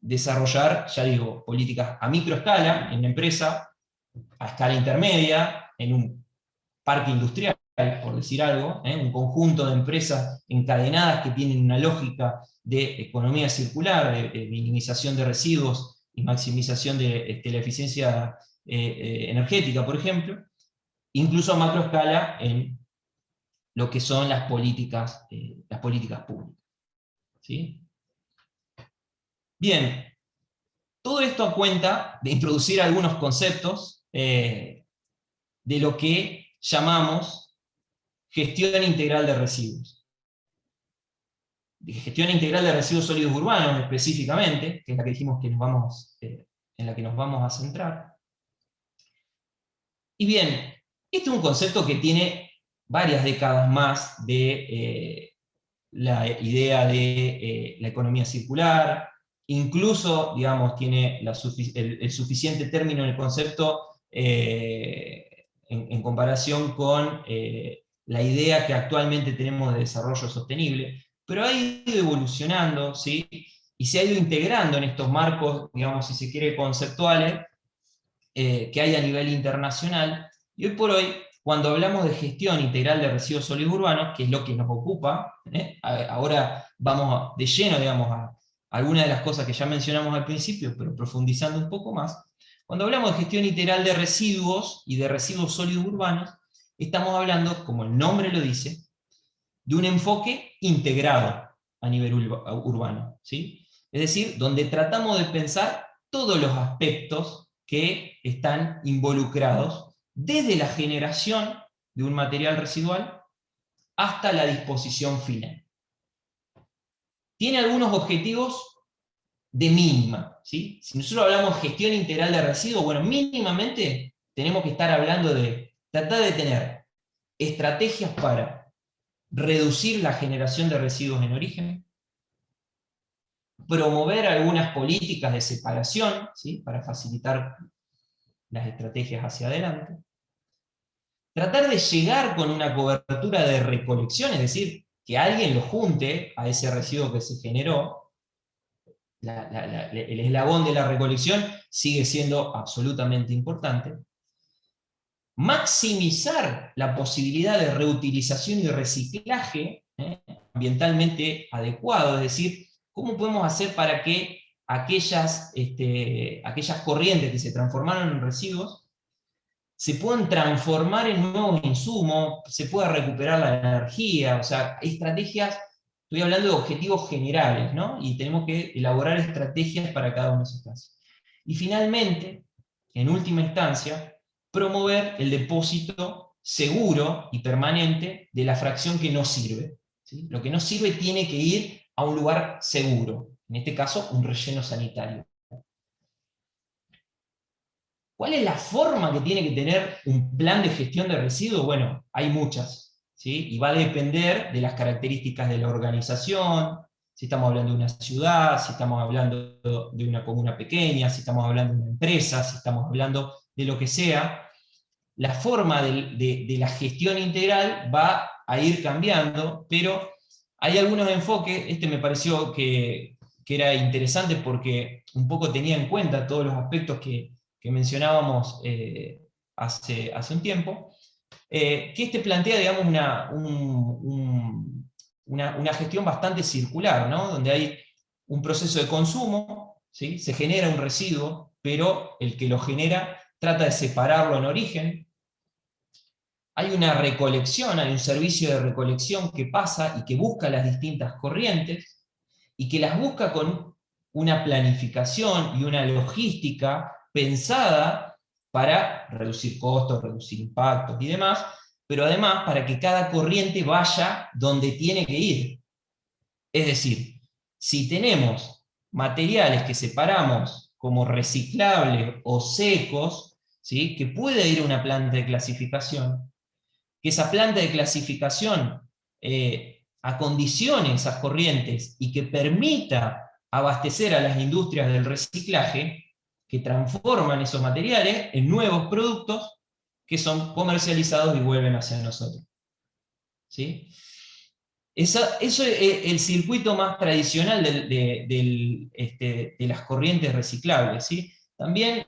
desarrollar, ya digo, políticas a microescala en una empresa, a escala intermedia, en un parque industrial, por decir algo, un conjunto de empresas encadenadas que tienen una lógica de economía circular, de minimización de residuos y maximización de la eficiencia energética, por ejemplo, incluso a macroescala en lo que son las políticas públicas. ¿Sí? Bien, todo esto a cuenta de introducir algunos conceptos de lo que llamamos gestión integral de residuos. Gestión integral de residuos sólidos urbanos específicamente, que es la que dijimos que en la que nos vamos a centrar. Y bien, este es un concepto que tiene varias décadas más de la idea de la economía circular, incluso, digamos, tiene el suficiente término en el concepto en comparación con la idea que actualmente tenemos de desarrollo sostenible, pero ha ido evolucionando, ¿sí? Y se ha ido integrando en estos marcos, digamos, si se quiere, conceptuales, que hay a nivel internacional, y hoy por hoy, cuando hablamos de gestión integral de residuos sólidos urbanos, que es lo que nos ocupa, ahora vamos de lleno, digamos, a algunas de las cosas que ya mencionamos al principio, pero profundizando un poco más. Cuando hablamos de gestión integral de residuos y de residuos sólidos urbanos, estamos hablando, como el nombre lo dice, de un enfoque integrado a nivel urbano, ¿sí? Es decir, donde tratamos de pensar todos los aspectos que están involucrados, desde la generación de un material residual hasta la disposición final. Tiene algunos objetivos de mínima, ¿sí? Si nosotros hablamos de gestión integral de residuos, bueno, mínimamente tenemos que estar hablando de tratar de tener estrategias para reducir la generación de residuos en origen, promover algunas políticas de separación, ¿sí? Para facilitar las estrategias hacia adelante, tratar de llegar con una cobertura de recolección, es decir, que alguien lo junte a ese residuo que se generó. El eslabón de la recolección sigue siendo absolutamente importante. Maximizar la posibilidad de reutilización y reciclaje ambientalmente adecuado, es decir, ¿cómo podemos hacer para que aquellas corrientes que se transformaron en residuos se puedan transformar en nuevos insumos, se pueda recuperar la energía? O sea, estrategias, estoy hablando de objetivos generales, ¿no? Y tenemos que elaborar estrategias para cada uno de esos casos. Y finalmente, en última instancia, promover el depósito seguro y permanente de la fracción que no sirve, ¿sí? Lo que no sirve tiene que ir a un lugar seguro, en este caso un relleno sanitario. ¿Cuál es la forma que tiene que tener un plan de gestión de residuos? Bueno, hay muchas, ¿sí? Y va a depender de las características de la organización, si estamos hablando de una ciudad, si estamos hablando de una comuna pequeña, si estamos hablando de una empresa, si estamos hablando de lo que sea. La forma de la gestión integral va a ir cambiando, pero hay algunos enfoques. Este me pareció que era interesante porque un poco tenía en cuenta todos los aspectos que mencionábamos hace un tiempo, que este plantea, digamos, una gestión bastante circular, ¿no? Donde hay un proceso de consumo, ¿sí? Se genera un residuo, pero el que lo genera trata de separarlo en origen. Hay una recolección, hay un servicio de recolección que pasa y que busca las distintas corrientes, y que las busca con una planificación y una logística pensada para reducir costos, reducir impactos y demás, pero además para que cada corriente vaya donde tiene que ir. Es decir, si tenemos materiales que separamos como reciclables o secos, ¿sí? Que puede ir a una planta de clasificación, que esa planta de clasificación acondicione esas corrientes y que permita abastecer a las industrias del reciclaje, que transforman esos materiales en nuevos productos que son comercializados y vuelven hacia nosotros. ¿Sí? Eso es el circuito más tradicional de las corrientes reciclables, ¿sí? También,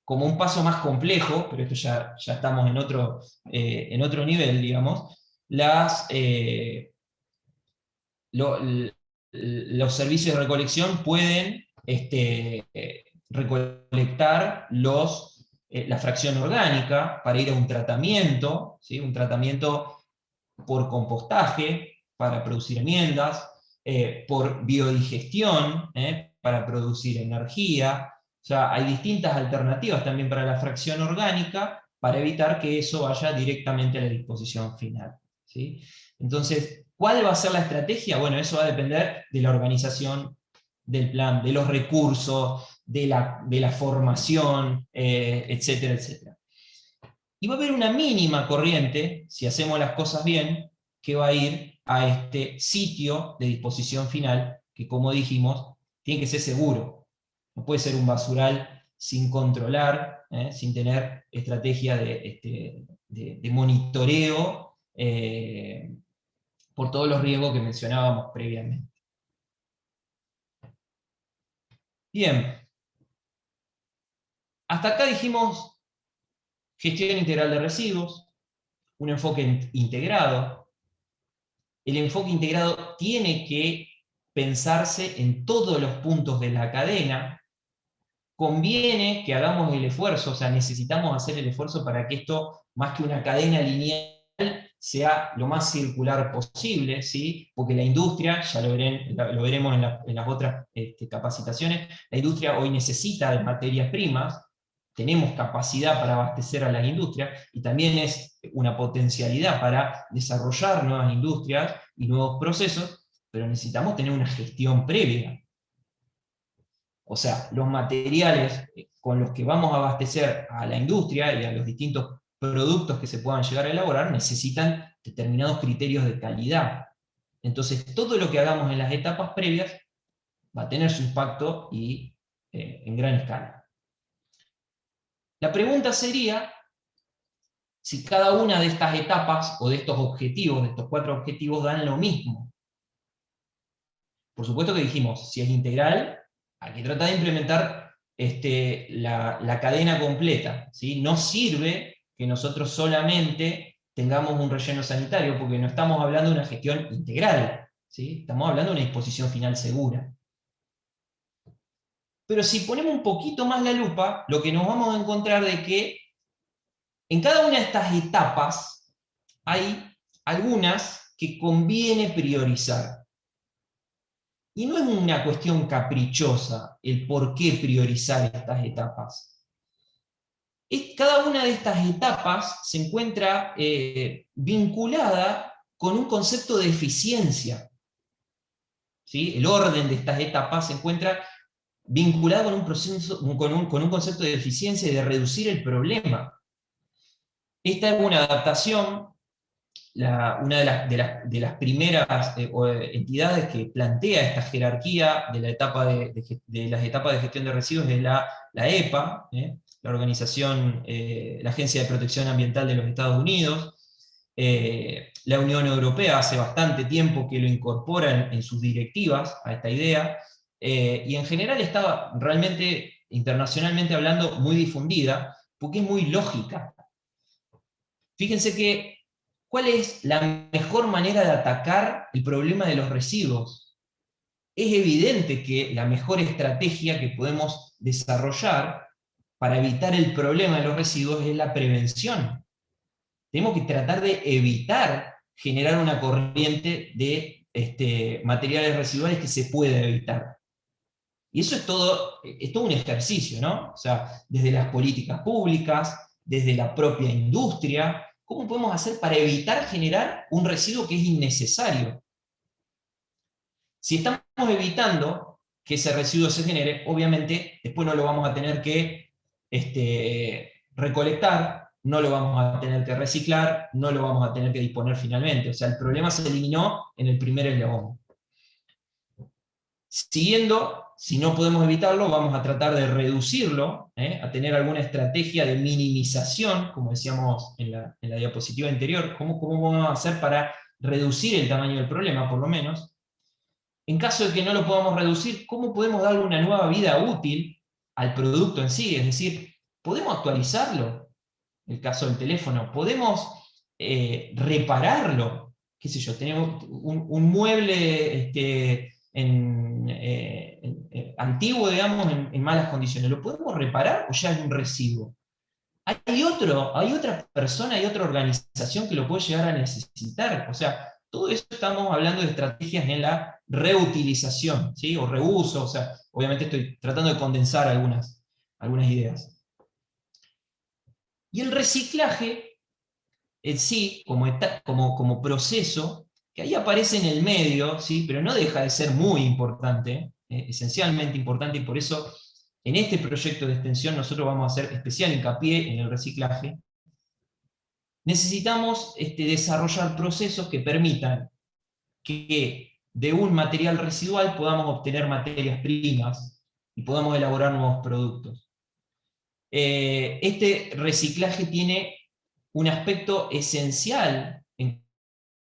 como un paso más complejo, pero esto ya estamos en otro nivel, digamos, los servicios de recolección pueden recolectar la fracción orgánica para ir a un tratamiento, ¿sí? Un tratamiento por compostaje, para producir enmiendas, por biodigestión, para producir energía. O sea, hay distintas alternativas también para la fracción orgánica para evitar que eso vaya directamente a la disposición final, ¿sí? Entonces, ¿cuál va a ser la estrategia? Bueno, eso va a depender de la organización del plan, de los recursos, de la formación, etcétera, etcétera. Y va a haber una mínima corriente, si hacemos las cosas bien, que va a ir a este sitio de disposición final, que como dijimos, tiene que ser seguro. No puede ser un basural sin controlar, sin tener estrategia de monitoreo por todos los riesgos que mencionábamos previamente. Bien. Hasta acá dijimos gestión integral de residuos, un enfoque integrado. El enfoque integrado tiene que pensarse en todos los puntos de la cadena. Conviene que hagamos el esfuerzo, o sea, necesitamos hacer el esfuerzo para que esto, más que una cadena lineal, sea lo más circular posible, ¿sí? Porque la industria, ya lo veremos en las otras capacitaciones, la industria hoy necesita de materias primas, tenemos capacidad para abastecer a las industrias, y también es una potencialidad para desarrollar nuevas industrias y nuevos procesos, pero necesitamos tener una gestión previa. O sea, los materiales con los que vamos a abastecer a la industria y a los distintos productos que se puedan llegar a elaborar necesitan determinados criterios de calidad. Entonces, todo lo que hagamos en las etapas previas va a tener su impacto y en gran escala. La pregunta sería si cada una de estas etapas o de estos objetivos, de estos 4 objetivos, dan lo mismo. Por supuesto que dijimos, si es integral, hay que tratar de implementar la cadena completa, ¿sí? No sirve que nosotros solamente tengamos un relleno sanitario, porque no estamos hablando de una gestión integral, ¿sí? Estamos hablando de una disposición final segura. Pero si ponemos un poquito más la lupa, lo que nos vamos a encontrar de que en cada una de estas etapas hay algunas que conviene priorizar. Y no es una cuestión caprichosa el por qué priorizar estas etapas. Cada una de estas etapas se encuentra vinculada con un concepto de eficiencia. ¿Sí? El orden de estas etapas se encuentra vinculado con un concepto de eficiencia y de reducir el problema. Esta es una adaptación, una de las primeras entidades que plantea esta jerarquía de las etapas de gestión de residuos es la EPA, la organización, la Agencia de Protección Ambiental de los Estados Unidos. La Unión Europea hace bastante tiempo que lo incorpora en sus directivas a esta idea, y en general estaba realmente, internacionalmente hablando, muy difundida, porque es muy lógica. Fíjense que, ¿cuál es la mejor manera de atacar el problema de los residuos? Es evidente que la mejor estrategia que podemos desarrollar para evitar el problema de los residuos es la prevención. Tenemos que tratar de evitar generar una corriente de materiales residuales que se pueda evitar. Y eso es todo un ejercicio, ¿no? O sea, desde las políticas públicas, desde la propia industria, ¿cómo podemos hacer para evitar generar un residuo que es innecesario? Si estamos evitando que ese residuo se genere, obviamente después no lo vamos a tener que recolectar, no lo vamos a tener que reciclar, no lo vamos a tener que disponer finalmente. O sea, el problema se eliminó en el primer eslabón. Siguiendo, si no podemos evitarlo, vamos a tratar de reducirlo, a tener alguna estrategia de minimización, como decíamos en la diapositiva anterior. ¿Cómo vamos a hacer para reducir el tamaño del problema, por lo menos. En caso de que no lo podamos reducir, ¿cómo podemos darle una nueva vida útil al producto en sí? Es decir, ¿podemos actualizarlo? El caso del teléfono, ¿podemos repararlo? ¿Qué sé yo? Tenemos un mueble antiguo, digamos, en malas condiciones. ¿Lo podemos reparar o ya es un residuo? Hay otra persona, hay otra organización que lo puede llegar a necesitar. O sea, todo eso estamos hablando de estrategias en la reutilización, ¿sí? O reuso, o sea, obviamente estoy tratando de condensar algunas ideas. Y el reciclaje en sí, como proceso, que ahí aparece en el medio, ¿sí? Pero no deja de ser muy importante, esencialmente importante, y por eso en este proyecto de extensión nosotros vamos a hacer especial hincapié en el reciclaje. Necesitamos desarrollar procesos que permitan que de un material residual podamos obtener materias primas y podamos elaborar nuevos productos. Este reciclaje tiene un aspecto esencial en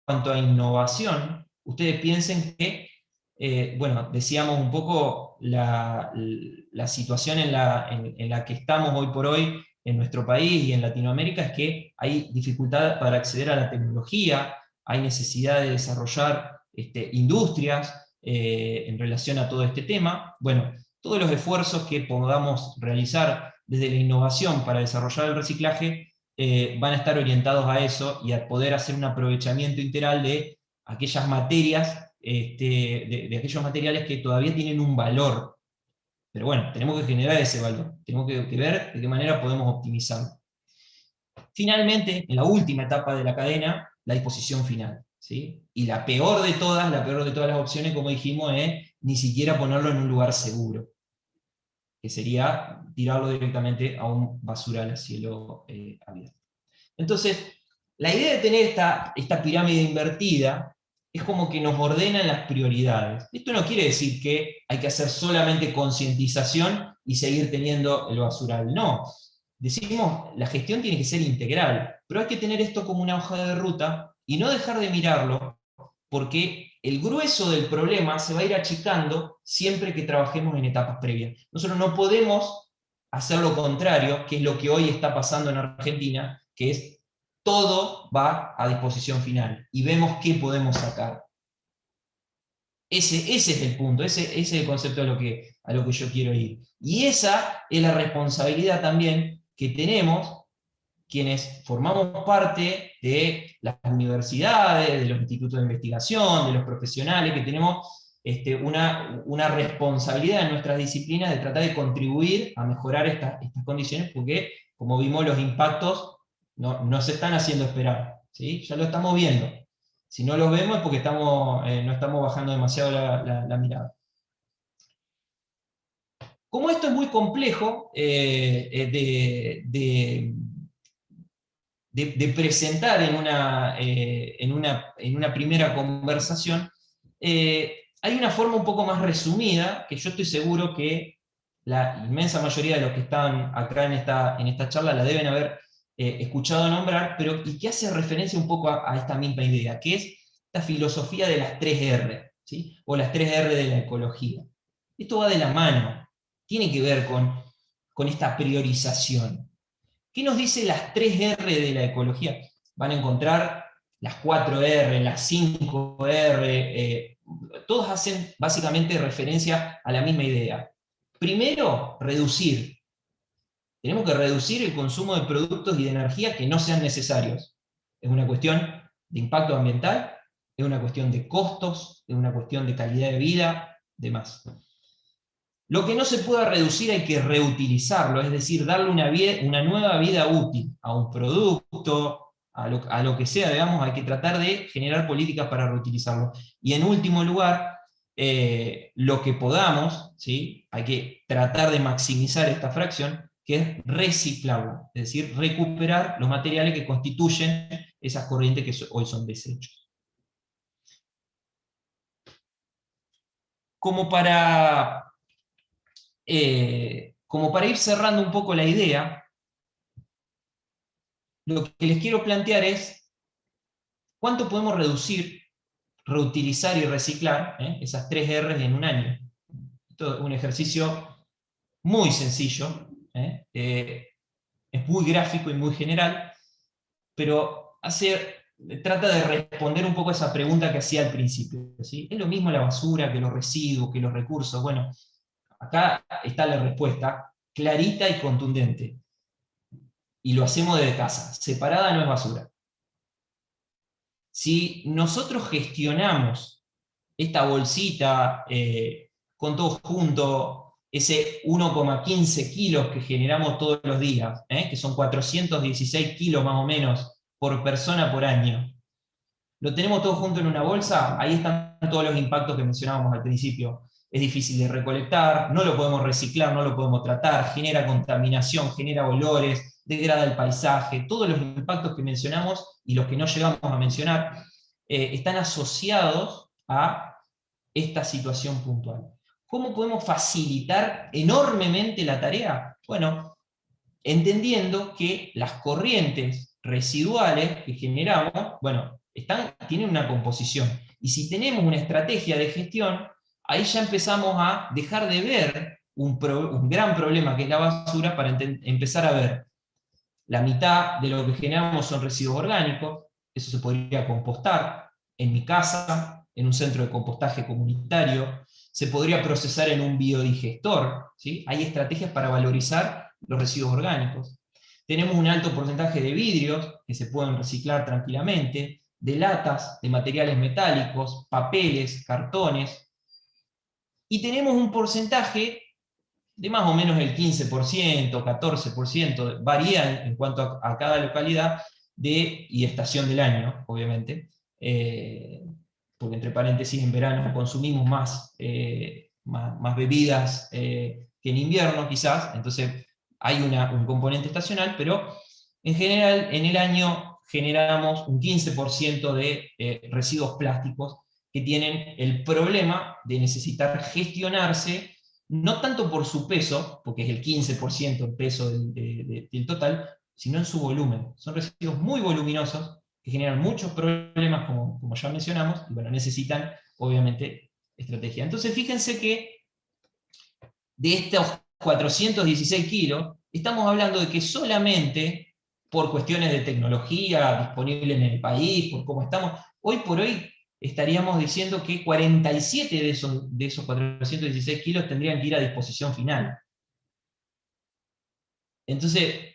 cuanto a innovación. Ustedes piensen que, bueno, decíamos un poco la situación en la que estamos hoy por hoy en nuestro país y en Latinoamérica, es que hay dificultad para acceder a la tecnología, hay necesidad de desarrollar industrias en relación a todo este tema. Bueno, todos los esfuerzos que podamos realizar desde la innovación para desarrollar el reciclaje van a estar orientados a eso y a poder hacer un aprovechamiento integral de aquellas materias, de aquellos materiales que todavía tienen un valor. Pero bueno, tenemos que generar ese valor, tenemos que ver de qué manera podemos optimizarlo. Finalmente, en la última etapa de la cadena, la disposición final, ¿sí? Y la peor de todas las opciones, como dijimos, es ni siquiera ponerlo en un lugar seguro, que sería tirarlo directamente a un basural a cielo abierto. Entonces, la idea de tener esta pirámide invertida es como que nos ordenan las prioridades. Esto no quiere decir que hay que hacer solamente concientización y seguir teniendo el basural, no. Decimos, la gestión tiene que ser integral, pero hay que tener esto como una hoja de ruta y no dejar de mirarlo, porque el grueso del problema se va a ir achicando siempre que trabajemos en etapas previas. Nosotros no podemos hacer lo contrario, que es lo que hoy está pasando en Argentina, que es todo va a disposición final y vemos qué podemos sacar. Ese es el punto, ese es el concepto a lo que yo quiero ir. Y esa es la responsabilidad también que tenemos quienes formamos parte de las universidades, de los institutos de investigación, de los profesionales, que tenemos una responsabilidad en nuestras disciplinas de tratar de contribuir a mejorar estas condiciones, porque, como vimos, los impactos no se están haciendo esperar, ¿sí? Ya lo estamos viendo. Si no los vemos es porque no estamos bajando demasiado la mirada. Como esto es muy complejo de presentar en una primera conversación, hay una forma un poco más resumida, que yo estoy seguro que la inmensa mayoría de los que están acá en esta charla la deben haber escuchado nombrar, pero y que hace referencia un poco a esta misma idea, que es esta filosofía de las 3R, ¿sí? O las 3R de la ecología. Esto va de la mano, tiene que ver con esta priorización. ¿Qué nos dice las 3R de la ecología? Van a encontrar las 4R, las 5R, todos hacen básicamente referencia a la misma idea. Primero, reducir. Tenemos que reducir el consumo de productos y de energía que no sean necesarios. Es una cuestión de impacto ambiental, es una cuestión de costos, es una cuestión de calidad de vida, demás. Lo que no se pueda reducir hay que reutilizarlo, es decir, darle una nueva vida útil a un producto, a lo que sea, digamos, hay que tratar de generar políticas para reutilizarlo. Y en último lugar, lo que podamos, ¿sí? Hay que tratar de maximizar esta fracción, que es reciclarlo, es decir, recuperar los materiales que constituyen esas corrientes que hoy son desechos. Como para ir cerrando un poco la idea, lo que les quiero plantear es ¿cuánto podemos reducir, reutilizar y reciclar? Esas 3 R's en un año. Esto es un ejercicio muy sencillo, es muy gráfico y muy general, pero trata de responder un poco a esa pregunta que hacía al principio, ¿sí? ¿Es lo mismo la basura que los residuos, que los recursos? Bueno, acá está la respuesta, clarita y contundente. Y lo hacemos desde casa, separada no es basura. Si nosotros gestionamos esta bolsita con todo junto, ese 1,15 kilos que generamos todos los días, que son 416 kilos más o menos por persona por año, lo tenemos todo junto en una bolsa, ahí están todos los impactos que mencionábamos al principio. Es difícil de recolectar, no lo podemos reciclar, no lo podemos tratar, genera contaminación, genera olores, degrada el paisaje, todos los impactos que mencionamos y los que no llegamos a mencionar están asociados a esta situación puntual. ¿Cómo podemos facilitar enormemente la tarea? Bueno, entendiendo que las corrientes residuales que generamos, bueno, tienen una composición. Y si tenemos una estrategia de gestión, ahí ya empezamos a dejar de ver un gran problema que es la basura para empezar a ver la mitad de lo que generamos son residuos orgánicos, eso se podría compostar en mi casa, en un centro de compostaje comunitario, se podría procesar en un biodigestor, ¿sí? Hay estrategias para valorizar los residuos orgánicos. Tenemos un alto porcentaje de vidrios que se pueden reciclar tranquilamente, de latas, de materiales metálicos, papeles, cartones, y tenemos un porcentaje de más o menos el 15%, 14%, varía en cuanto a cada localidad y estación del año, obviamente, porque entre paréntesis en verano consumimos más bebidas que en invierno quizás, entonces hay un componente estacional, pero en general en el año generamos un 15% de residuos plásticos que tienen el problema de necesitar gestionarse, no tanto por su peso, porque es el 15% el peso del total, sino en su volumen. Son residuos muy voluminosos que generan muchos problemas, como ya mencionamos, y bueno, necesitan, obviamente, estrategia. Entonces, fíjense que de estos 416 kilos, estamos hablando de que solamente por cuestiones de tecnología disponible en el país, por cómo estamos, hoy por hoy estaríamos diciendo que 47 de esos 416 kilos tendrían que ir a disposición final. Entonces,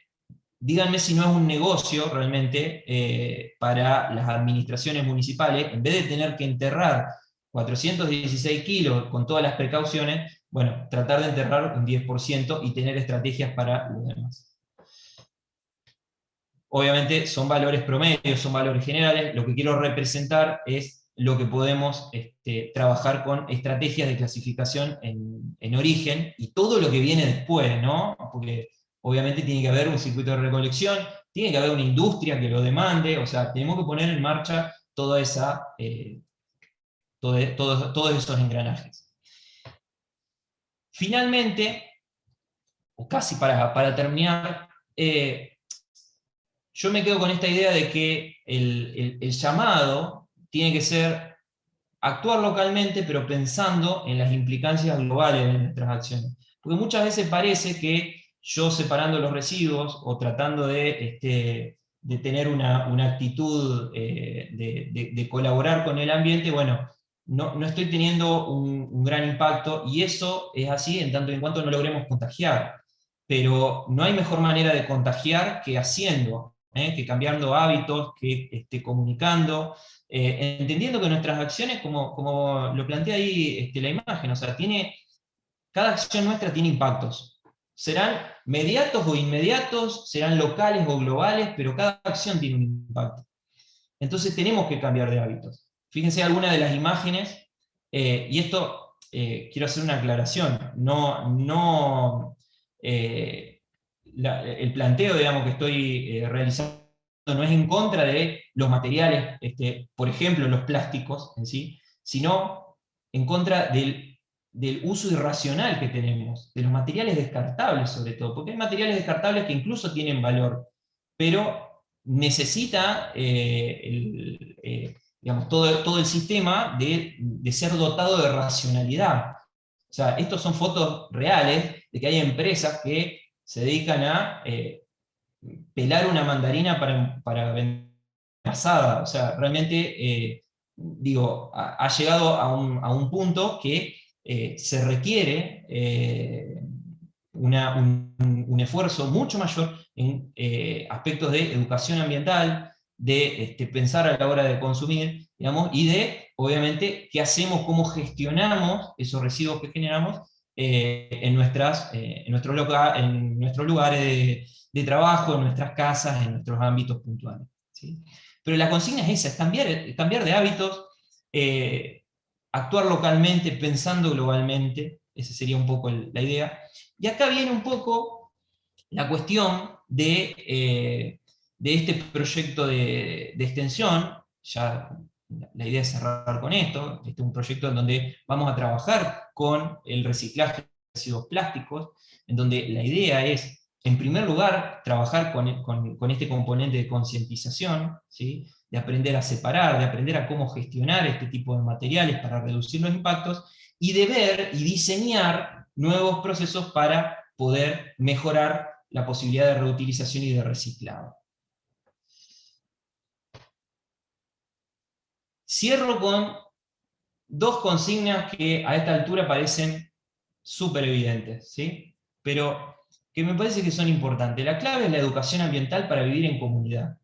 díganme si no es un negocio realmente para las administraciones municipales, en vez de tener que enterrar 416 kilos con todas las precauciones, bueno, tratar de enterrar un 10% y tener estrategias para los demás. Obviamente son valores promedios, son valores generales, lo que quiero representar es lo que podemos trabajar con estrategias de clasificación en origen, y todo lo que viene después, ¿no? Porque obviamente tiene que haber un circuito de recolección, tiene que haber una industria que lo demande, o sea, tenemos que poner en marcha todos esos engranajes. Finalmente, o casi para terminar, yo me quedo con esta idea de que el llamado tiene que ser actuar localmente, pero pensando en las implicancias globales de nuestras acciones. Porque muchas veces parece que yo separando los residuos, o tratando de tener una actitud de colaborar con el ambiente, bueno, no estoy teniendo un gran impacto, y eso es así en tanto y en cuanto no logremos contagiar. Pero no hay mejor manera de contagiar que haciendo, que cambiando hábitos, que comunicando, entendiendo que nuestras acciones, como lo plantea ahí la imagen, o sea, cada acción nuestra tiene impactos. Serán mediatos o inmediatos, serán locales o globales, pero cada acción tiene un impacto. Entonces tenemos que cambiar de hábitos. Fíjense algunas de las imágenes, y esto quiero hacer una aclaración, el planteo, digamos, que estoy realizando no es en contra de los materiales, por ejemplo, los plásticos en sí, sino en contra del uso irracional que tenemos, de los materiales descartables sobre todo, porque hay materiales descartables que incluso tienen valor, pero necesita digamos, todo el sistema de ser dotado de racionalidad. O sea, estos son fotos reales de que hay empresas que se dedican a pelar una mandarina para vender asada. O sea, realmente, digo, ha llegado a un punto que se requiere un esfuerzo mucho mayor en aspectos de educación ambiental, de pensar a la hora de consumir, digamos, y de, obviamente, qué hacemos, cómo gestionamos esos residuos que generamos en nuestros lugares de trabajo, en nuestras casas, en nuestros ámbitos puntuales, ¿sí? Pero la consigna es esa, es cambiar de hábitos, actuar localmente, pensando globalmente, esa sería un poco la idea. Y acá viene un poco la cuestión de este proyecto de extensión. Ya la idea es cerrar con esto. Este es un proyecto en donde vamos a trabajar con el reciclaje de residuos plásticos, en donde la idea es, en primer lugar, trabajar con este componente de concientización, ¿sí? De aprender a separar, de aprender a cómo gestionar este tipo de materiales para reducir los impactos, y de ver y diseñar nuevos procesos para poder mejorar la posibilidad de reutilización y de reciclado. Cierro con dos consignas que a esta altura parecen súper evidentes, ¿sí? Pero que me parece que son importantes. La clave es la educación ambiental para vivir en comunidad.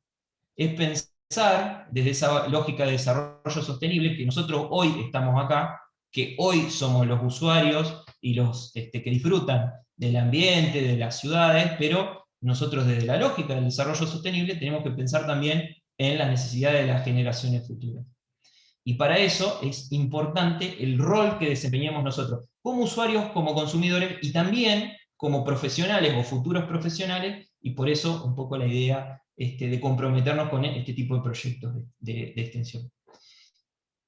Es pensar desde esa lógica de desarrollo sostenible que nosotros hoy estamos acá, que hoy somos los usuarios y los que disfrutan del ambiente, de las ciudades, pero nosotros desde la lógica del desarrollo sostenible tenemos que pensar también en las necesidades de las generaciones futuras. Y para eso es importante el rol que desempeñemos nosotros, como usuarios, como consumidores, y también como profesionales o futuros profesionales, y por eso un poco la idea de comprometernos con este tipo de proyectos de extensión.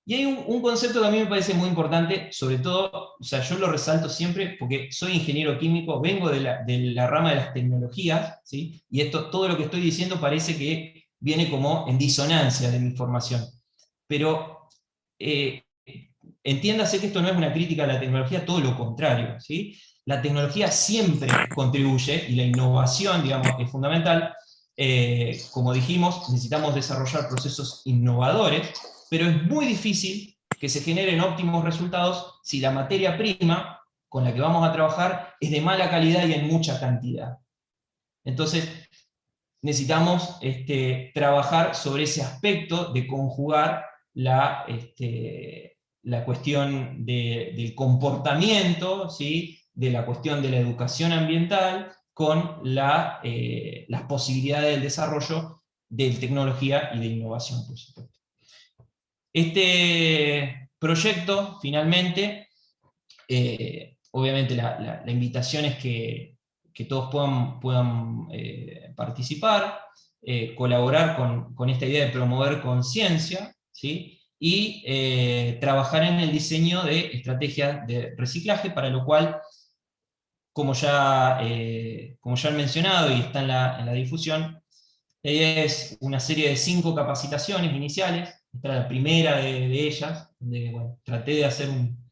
Y hay un concepto que a mí me parece muy importante, sobre todo, o sea, yo lo resalto siempre porque soy ingeniero químico, vengo de la rama de las tecnologías, ¿sí? Y todo lo que estoy diciendo parece que viene como en disonancia de mi formación. Pero entiéndase que esto no es una crítica a la tecnología, todo lo contrario, ¿sí? La tecnología siempre contribuye, y la innovación, digamos, es fundamental. Como dijimos, necesitamos desarrollar procesos innovadores, pero es muy difícil que se generen óptimos resultados si la materia prima con la que vamos a trabajar es de mala calidad y en mucha cantidad. Entonces, necesitamos trabajar sobre ese aspecto de conjugar la cuestión del comportamiento, ¿sí? De la cuestión de la educación ambiental, con las posibilidades del desarrollo de tecnología y de innovación, por supuesto. Este proyecto, finalmente, obviamente la invitación es que todos puedan participar, colaborar con esta idea de promover conciencia, ¿sí? Y trabajar en el diseño de estrategias de reciclaje, para lo cual, como ya han mencionado y está en la difusión, es una serie de 5 capacitaciones iniciales. Esta es la primera de ellas, donde bueno, traté de hacer un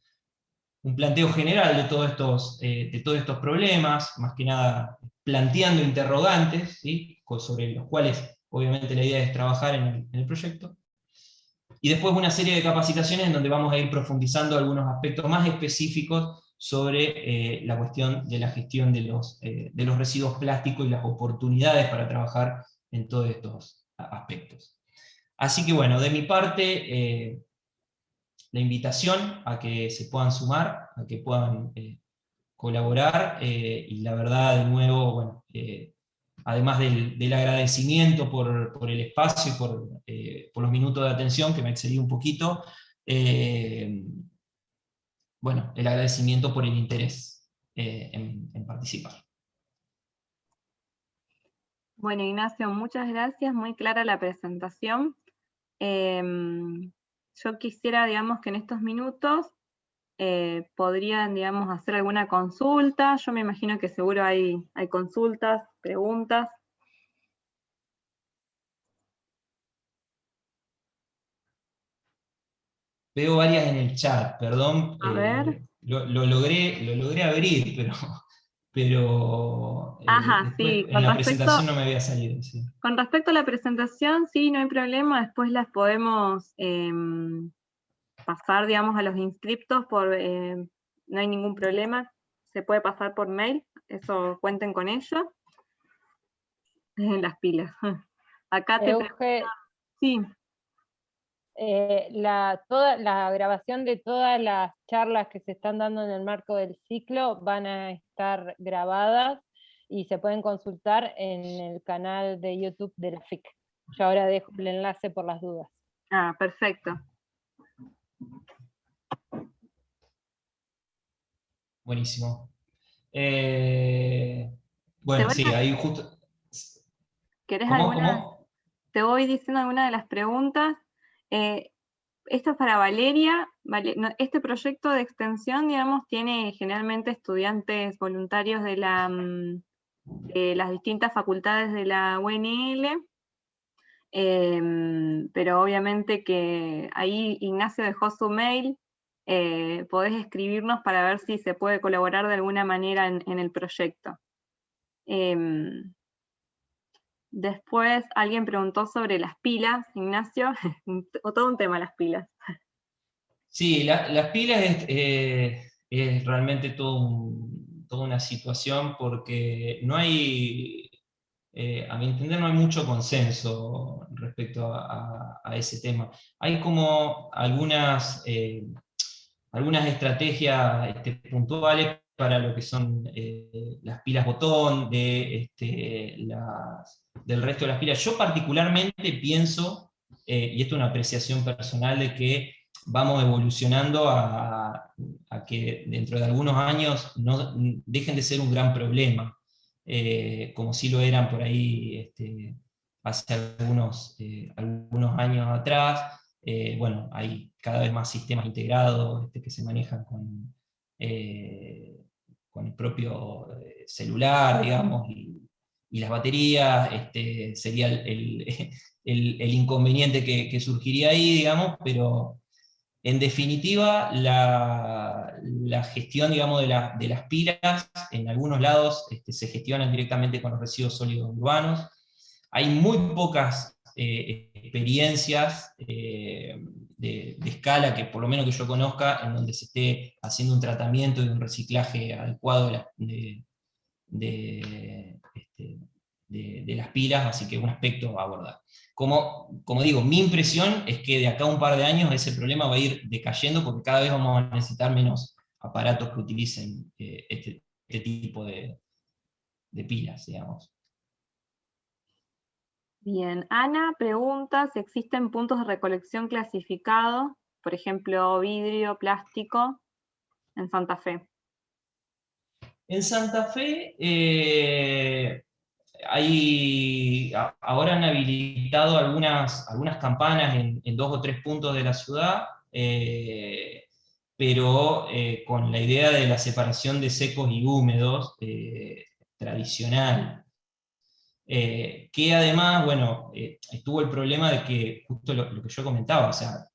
planteo general de todos estos problemas, más que nada planteando interrogantes, ¿sí? Sobre los cuales obviamente la idea es trabajar en el proyecto. Y después una serie de capacitaciones en donde vamos a ir profundizando algunos aspectos más específicos sobre la cuestión de la gestión de los residuos plásticos y las oportunidades para trabajar en todos estos aspectos. Así que bueno, de mi parte, la invitación a que se puedan sumar, a que puedan colaborar, y la verdad, de nuevo, bueno, además del agradecimiento por el espacio y por los minutos de atención, que me excedí un poquito, bueno, el agradecimiento por el interés en participar. Bueno, Ignacio, muchas gracias, muy clara la presentación. Yo quisiera, digamos, que en estos minutos podrían, digamos, hacer alguna consulta. Yo me imagino que seguro hay consultas, preguntas. veo varias en el chat, perdón. A ver. Lo logré abrir, pero Ajá, después sí, en la presentación no me había salido. Sí. con respecto a la presentación, sí, no hay problema, después las podemos pasar, digamos, a los inscriptos, no hay ningún problema, se puede pasar por mail, eso cuenten con ello. Las pilas. Acá te Euge, sí. toda la grabación de todas las charlas que se están dando en el marco del ciclo van a estar grabadas y se pueden consultar en el canal de YouTube de la FIC. Yo ahora dejo el enlace por las dudas. Ah, perfecto. Buenísimo. Bueno, sí, ahí justo... ¿Querés ¿Cómo? alguna? ¿Cómo? Te voy diciendo alguna de las preguntas. Esto es para Valeria. Este proyecto de extensión, digamos, tiene generalmente estudiantes voluntarios de las distintas facultades de la UNL, pero obviamente que ahí Ignacio dejó su mail, podés escribirnos para ver si se puede colaborar de alguna manera en el proyecto. Después alguien preguntó sobre las pilas, Ignacio, o todo un tema las pilas. Sí, las pilas es realmente toda una situación porque no hay, a mi entender, no hay mucho consenso respecto a ese tema. Hay como algunas estrategias puntuales para lo que son las pilas botón, del resto de las pilas. Yo particularmente pienso, y esto es una apreciación personal, de que vamos evolucionando a que dentro de algunos años no dejen de ser un gran problema, como si lo eran por ahí hace algunos años atrás. Bueno, hay cada vez más sistemas integrados que se manejan con el propio celular, digamos, y las baterías, sería el inconveniente que surgiría ahí, digamos, pero en definitiva, la gestión, digamos, de las pilas, en algunos lados se gestionan directamente con los residuos sólidos urbanos. Hay muy pocas experiencias de escala, que por lo menos que yo conozca, en donde se esté haciendo un tratamiento y un reciclaje adecuado de las pilas, así que un aspecto a abordar. Como digo, mi impresión es que de acá a un par de años ese problema va a ir decayendo porque cada vez vamos a necesitar menos aparatos que utilicen este tipo de pilas, digamos. Bien, Ana pregunta si existen puntos de recolección clasificados, por ejemplo, vidrio, plástico, en Santa Fe. En Santa Fe ahora han habilitado algunas campanas en 2 o 3 puntos de la ciudad, pero con la idea de la separación de secos y húmedos tradicional. Que además, bueno, estuvo el problema de que, justo lo que yo comentaba, o sea,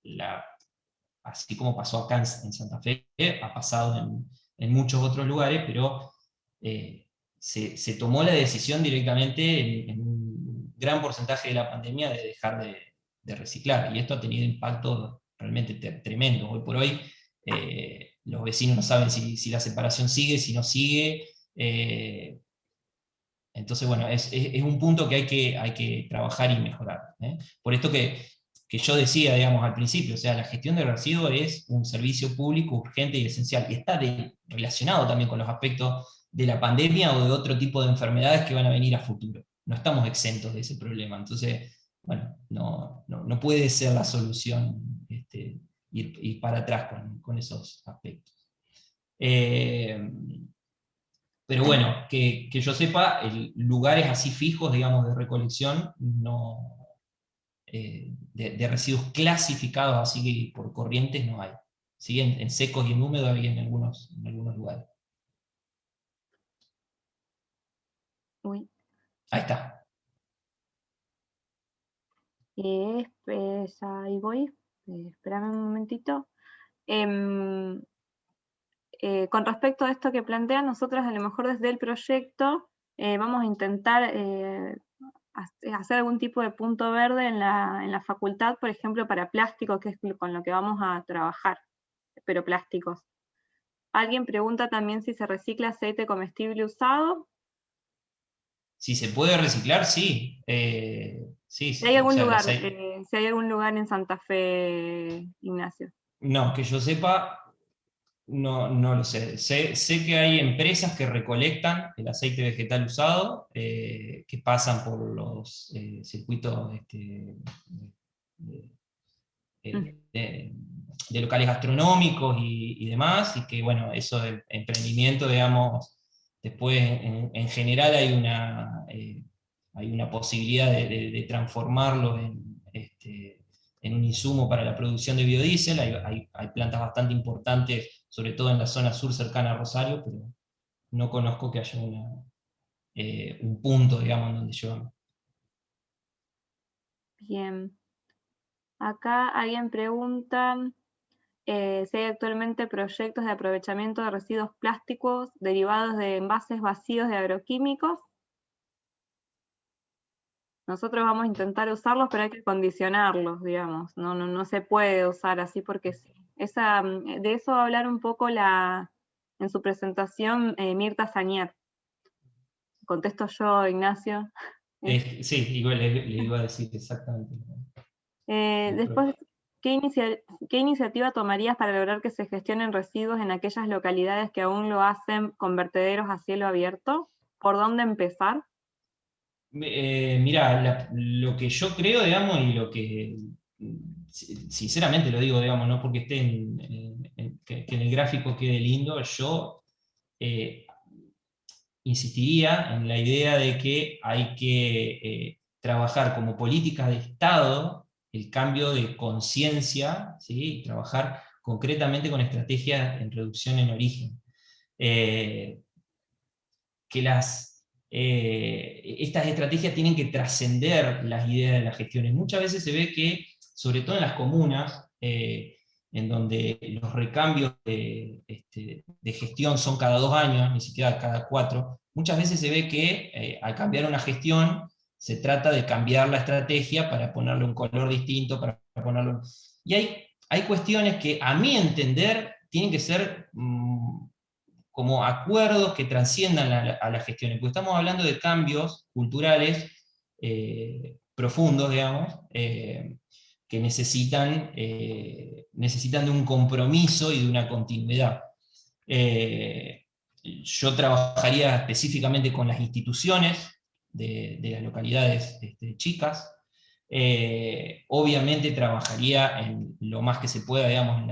así como pasó acá en Santa Fe, ha pasado en muchos otros lugares, pero se tomó la decisión directamente en un gran porcentaje de la pandemia de dejar de reciclar, y esto ha tenido impacto realmente tremendo. Hoy por hoy los vecinos no saben si la separación sigue, si no sigue. Entonces, bueno, es un punto que hay que trabajar y mejorar. Por esto que yo decía, digamos, al principio, o sea, la gestión de residuos es un servicio público urgente y esencial, y está relacionado también con los aspectos de la pandemia o de otro tipo de enfermedades que van a venir a futuro. No estamos exentos de ese problema, entonces, bueno, no puede ser la solución ir para atrás con esos aspectos. Pero bueno, que yo sepa, lugares así fijos, digamos, de recolección, no, de residuos clasificados así que por corrientes no hay. ¿Sí? En secos y en húmedos hay en algunos lugares. Uy. Ahí está. Ahí voy. Espérame un momentito. Con respecto a esto que plantean, nosotros a lo mejor desde el proyecto vamos a intentar hacer algún tipo de punto verde en la facultad, por ejemplo, para plástico, que es con lo que vamos a trabajar, pero plásticos. Alguien pregunta también si se recicla aceite comestible usado. Si se puede reciclar, sí. Sí, Si hay algún o sea, el lugar, aceite. si hay algún lugar en Santa Fe, Ignacio. No, que yo sepa, no lo sé. Sé que hay empresas que recolectan el aceite vegetal usado, que pasan por los circuitos de, de locales gastronómicos y demás, y que bueno, eso del emprendimiento, digamos, después en general hay una posibilidad de transformarlo en un insumo para la producción de biodiesel. Hay plantas bastante importantes, sobre todo en la zona sur cercana a Rosario, pero no conozco que haya un punto, digamos, en donde llevamos. Bien. Acá alguien pregunta si hay actualmente proyectos de aprovechamiento de residuos plásticos derivados de envases vacíos de agroquímicos. Nosotros vamos a intentar usarlos, pero hay que condicionarlos, digamos. No se puede usar así porque sí. De eso va a hablar un poco en su presentación Mirta Sañer. Contesto yo, Ignacio. Sí, igual le iba a decir exactamente. Después, ¿qué iniciativa tomarías para lograr que se gestionen residuos en aquellas localidades que aún lo hacen con vertederos a cielo abierto? ¿Por dónde empezar? Mirá, lo que yo creo, digamos, y lo que sinceramente lo digo, digamos, no porque esté que en el gráfico quede lindo, yo insistiría en la idea de que hay que trabajar como política de Estado el cambio de conciencia, ¿sí? Y trabajar concretamente con estrategias en reducción en origen. Que estas estrategias tienen que trascender las ideas de las gestiones. Muchas veces se ve que, sobre todo en las comunas, en donde los recambios de gestión son cada 2 años, ni siquiera cada 4, muchas veces se ve que al cambiar una gestión se trata de cambiar la estrategia para ponerle un color distinto, para ponerlo... Y hay cuestiones que, a mi entender, tienen que ser como acuerdos que trasciendan a las gestiones, porque estamos hablando de cambios culturales profundos, digamos, que necesitan de un compromiso y de una continuidad. Yo trabajaría específicamente con las instituciones de las localidades chicas. Obviamente trabajaría en lo más que se pueda, digamos,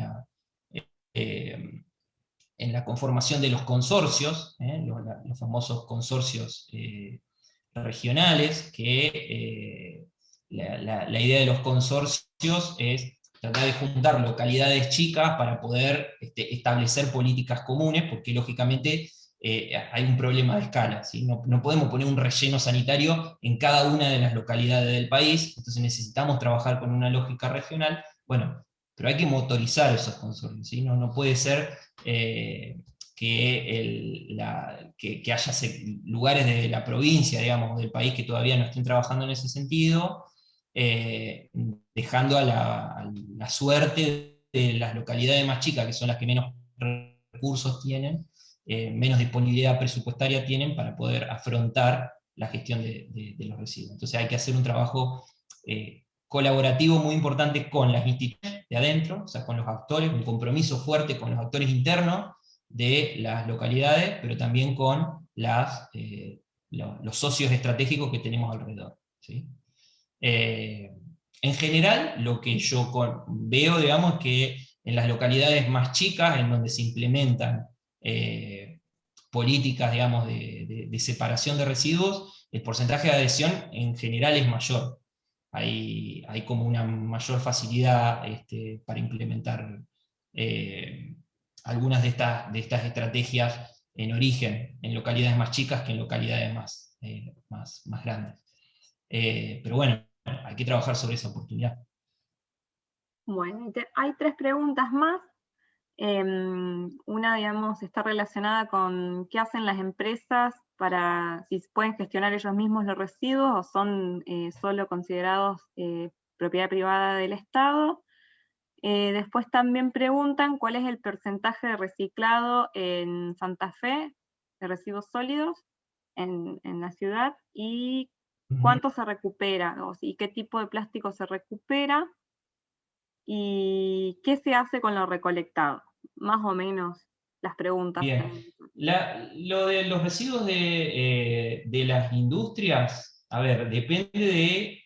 en la conformación de los consorcios, los famosos consorcios regionales, que la idea de los consorcios es tratar de juntar localidades chicas para poder establecer políticas comunes, porque lógicamente hay un problema de escala, ¿sí? No podemos poner un relleno sanitario en cada una de las localidades del país, entonces necesitamos trabajar con una lógica regional. Bueno, pero hay que motorizar esos consorcios, ¿sí? No puede ser que haya lugares de la provincia, digamos, del país que todavía no estén trabajando en ese sentido, dejando a la suerte de las localidades más chicas, que son las que menos recursos tienen, menos disponibilidad presupuestaria tienen para poder afrontar la gestión de los residuos. Entonces hay que hacer un trabajo colaborativo muy importante con las instituciones de adentro, o sea, con los actores, un compromiso fuerte con los actores internos de las localidades, pero también con los socios estratégicos que tenemos alrededor, ¿sí? En general, lo que yo veo, digamos, que en las localidades más chicas, en donde se implementan políticas, digamos, de separación de residuos, el porcentaje de adhesión en general es mayor. Hay como una mayor facilidad para implementar algunas de estas estrategias en origen, en localidades más chicas que en localidades más grandes. Pero bueno, hay que trabajar sobre esa oportunidad. Bueno, hay 3 preguntas más. Una, digamos, está relacionada con qué hacen las empresas para si pueden gestionar ellos mismos los residuos o son solo considerados propiedad privada del Estado. Después también preguntan cuál es el porcentaje de reciclado en Santa Fe de residuos sólidos en la ciudad y cuánto se recupera, y qué tipo de plástico se recupera y qué se hace con lo recolectado. Más o menos las preguntas. Bien. Lo de los residuos de las industrias, a ver, depende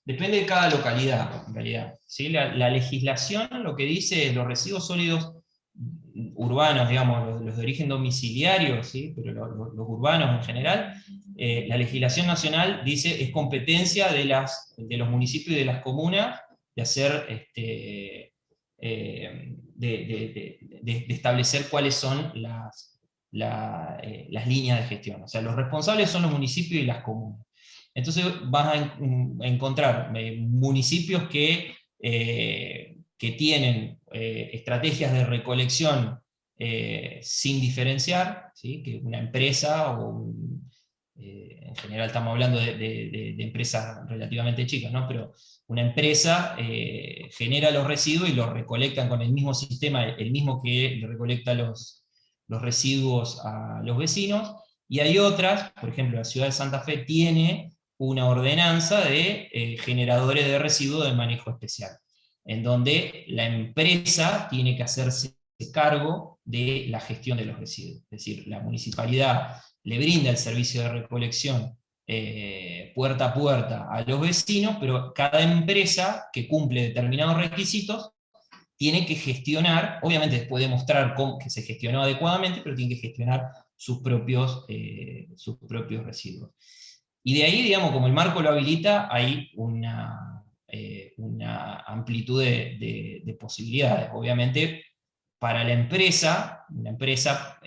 de cada localidad, en realidad. ¿Sí? La legislación lo que dice es los residuos sólidos urbanos, digamos, los de origen domiciliario, ¿sí? Pero los urbanos en general, la legislación nacional dice es competencia de los municipios y de las comunas de hacer, de establecer cuáles son las líneas de gestión. O sea, los responsables son los municipios y las comunas. Entonces vas a encontrar municipios que tienen estrategias de recolección sin diferenciar, ¿sí? Que una empresa, en general estamos hablando de empresas relativamente chicas, ¿no? Pero una empresa genera los residuos y los recolectan con el mismo sistema, el mismo que le recolecta los residuos a los vecinos, y hay otras, por ejemplo, la ciudad de Santa Fe tiene una ordenanza de generadores de residuos de manejo especial, en donde la empresa tiene que hacerse cargo de la gestión de los residuos. Es decir, la municipalidad le brinda el servicio de recolección puerta a puerta a los vecinos, pero cada empresa que cumple determinados requisitos tiene que gestionar, obviamente después de mostrar que se gestionó adecuadamente, pero tiene que gestionar sus propios residuos. Y de ahí, digamos, como el marco lo habilita, hay una amplitud de posibilidades. Obviamente, para la empresa, una empresa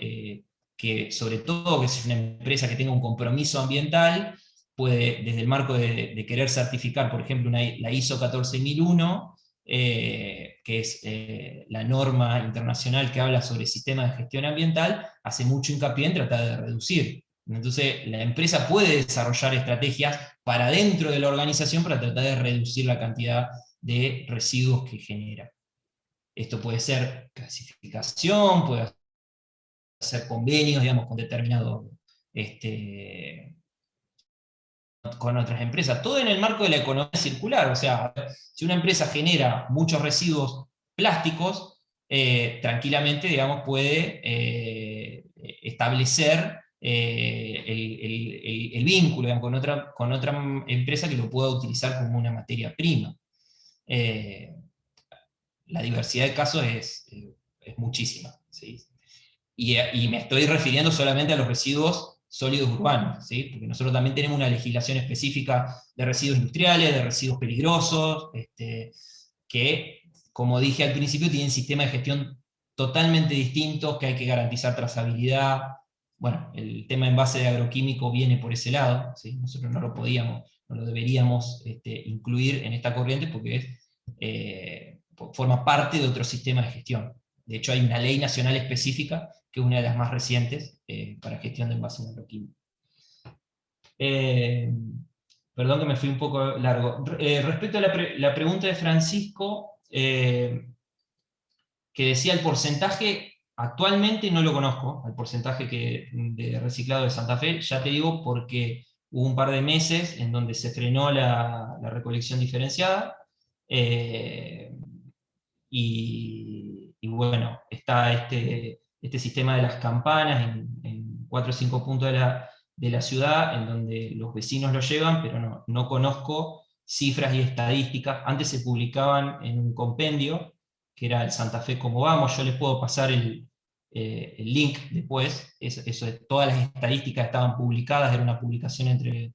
que sobre todo que es una empresa que tenga un compromiso ambiental, puede, desde el marco de querer certificar, por ejemplo, la ISO 14001, que es la norma internacional que habla sobre sistemas de gestión ambiental, hace mucho hincapié en tratar de reducir. Entonces, la empresa puede desarrollar estrategias para dentro de la organización para tratar de reducir la cantidad de residuos que genera. Esto puede ser clasificación, puede ser convenios, digamos, con determinados, con otras empresas, todo en el marco de la economía circular. O sea, si una empresa genera muchos residuos plásticos, tranquilamente, digamos, puede establecer el vínculo, digamos, con otra empresa que lo pueda utilizar como una materia prima. La diversidad de casos es muchísima, ¿sí? Y me estoy refiriendo solamente a los residuos sólidos urbanos, ¿sí? Porque nosotros también tenemos una legislación específica de residuos industriales, de residuos peligrosos, que, como dije al principio, tienen sistemas de gestión totalmente distintos, que hay que garantizar trazabilidad. Bueno, el tema de envase de agroquímico viene por ese lado, ¿sí? Nosotros no lo deberíamos incluir en esta corriente porque forma parte de otro sistema de gestión. De hecho, hay una ley nacional específica, que es una de las más recientes, para gestión de envases agroquímicos. Perdón que me fui un poco largo. Respecto a la pregunta de Francisco, que decía el porcentaje, actualmente no lo conozco, el porcentaje de reciclado de Santa Fe, ya te digo, porque hubo un par de meses en donde se frenó la recolección diferenciada, y bueno, está este sistema de las campanas en 4 o 5 puntos de la ciudad, en donde los vecinos lo llevan, pero no conozco cifras y estadísticas. Antes se publicaban en un compendio, que era el Santa Fe Cómo Vamos. Yo les puedo pasar el link después. Todas las estadísticas estaban publicadas, era una publicación entre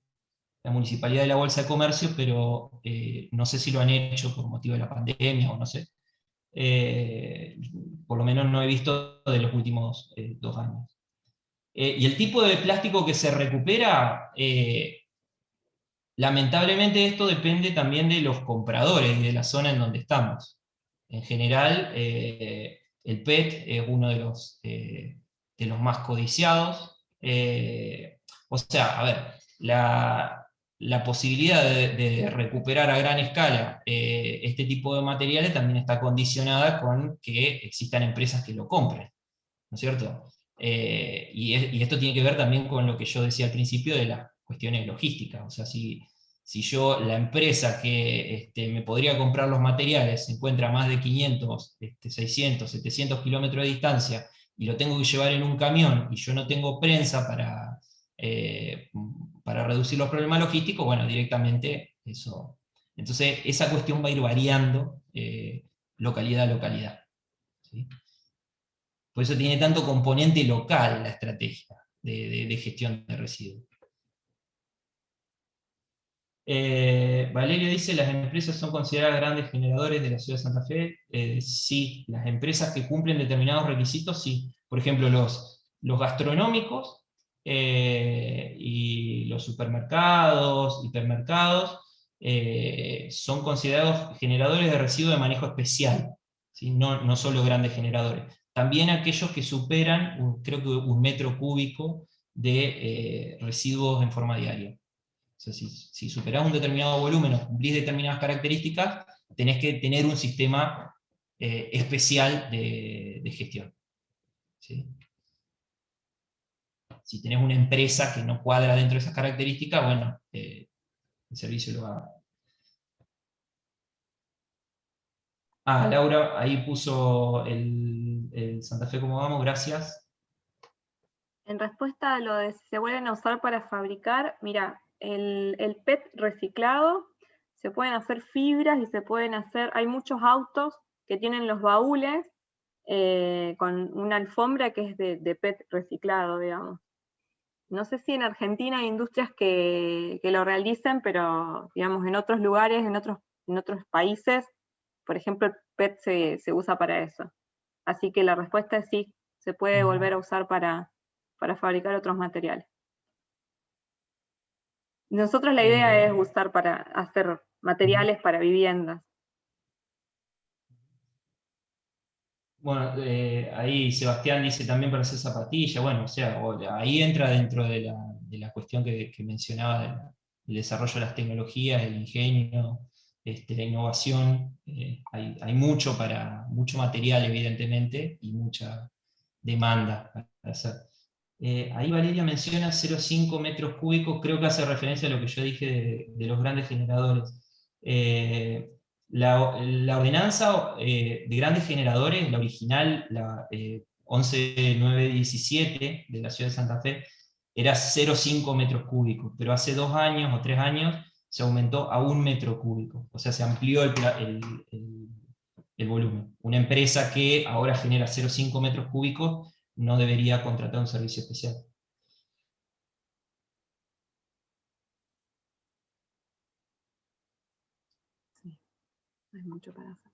la Municipalidad y la Bolsa de Comercio, pero no sé si lo han hecho por motivo de la pandemia o no sé. Por lo menos no he visto de los últimos 2 años. Y el tipo de plástico que se recupera, Lamentablemente esto depende también de los compradores y de la zona en donde estamos. En general, el PET es uno de los más codiciados. O sea, a ver, la posibilidad de recuperar a gran escala este tipo de materiales también está condicionada con que existan empresas que lo compren, ¿no es cierto? Y esto tiene que ver también con lo que yo decía al principio de las cuestiones logísticas. O sea, si yo, la empresa que me podría comprar los materiales, se encuentra a más de 500, 600, 700 kilómetros de distancia, y lo tengo que llevar en un camión, y yo no tengo prensa para reducir los problemas logísticos, bueno, directamente eso. Entonces, esa cuestión va a ir variando localidad a localidad, ¿sí? Por eso tiene tanto componente local la estrategia de gestión de residuos. Valerio dice, ¿las empresas son consideradas grandes generadores de la ciudad de Santa Fe? Sí, las empresas que cumplen determinados requisitos, sí. Por ejemplo, los gastronómicos y los supermercados, hipermercados, son considerados generadores de residuos de manejo especial, ¿sí? No solo grandes generadores. También aquellos que superan, creo que 1 metro cúbico de residuos en forma diaria. O sea, si superás un determinado volumen o cumplís determinadas características, tenés que tener un sistema especial de gestión, ¿sí? Si tenés una empresa que no cuadra dentro de esas características, bueno, el servicio lo va. Laura, ahí puso el Santa Fe como vamos, gracias. En respuesta a lo de si se vuelven a usar para fabricar, mira, el PET reciclado, se pueden hacer fibras y se pueden hacer, hay muchos autos que tienen los baúles con una alfombra que es de PET reciclado, digamos. No sé si en Argentina hay industrias que lo realicen, pero digamos en otros lugares, en otros países, por ejemplo, el PET se usa para eso. Así que la respuesta es sí, se puede volver a usar para fabricar otros materiales. Nosotros la idea es usar para hacer materiales para viviendas. Bueno, ahí Sebastián dice también para hacer zapatillas, bueno, o sea, ahí entra dentro de la cuestión que mencionaba del desarrollo de las tecnologías, el ingenio, la innovación. Hay mucho material, evidentemente, y mucha demanda para hacer. Ahí Valeria menciona 0,5 metros cúbicos, creo que hace referencia a lo que yo dije de los grandes generadores. La ordenanza de grandes generadores, la original, la 11.917 de la ciudad de Santa Fe, era 0,5 metros cúbicos, pero hace 2 años o 3 años se aumentó a 1 metro cúbico, o sea, se amplió el volumen. Una empresa que ahora genera 0,5 metros cúbicos no debería contratar un servicio especial. Sí, hay mucho para hacer.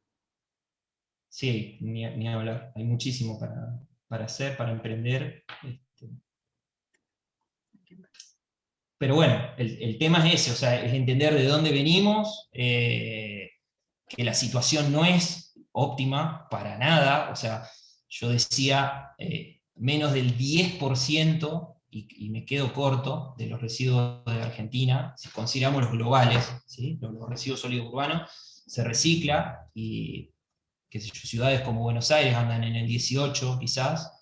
Sí, ni hablar, hay muchísimo para hacer, para emprender. Pero bueno, el tema es ese, o sea, es entender de dónde venimos, que la situación no es óptima para nada, o sea, yo decía menos del 10%, y me quedo corto, de los residuos de Argentina, si consideramos los globales, ¿sí? Los residuos sólidos urbanos, se recicla, y qué sé yo, ciudades como Buenos Aires andan en el 18 quizás,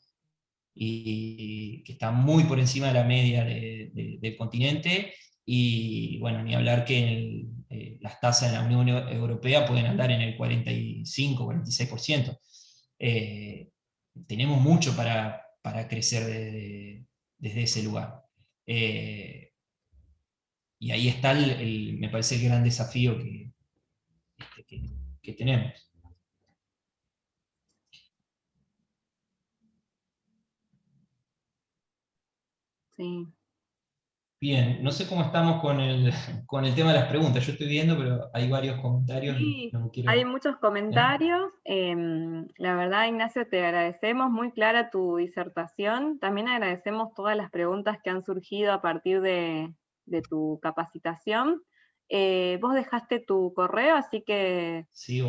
y que está muy por encima de la media del continente, y bueno, ni hablar que las tasas en la Unión Europea pueden andar en el 45, 46%. Tenemos mucho para crecer desde ese lugar. Y ahí está, me parece, el gran desafío que tenemos. Sí. Bien, no sé cómo estamos con el tema de las preguntas. Yo estoy viendo, pero hay varios comentarios. Sí, no quiero... hay muchos comentarios. La verdad, Ignacio, te agradecemos, muy clara tu disertación. También agradecemos todas las preguntas que han surgido a partir de tu capacitación. Vos dejaste tu correo, así que Sí,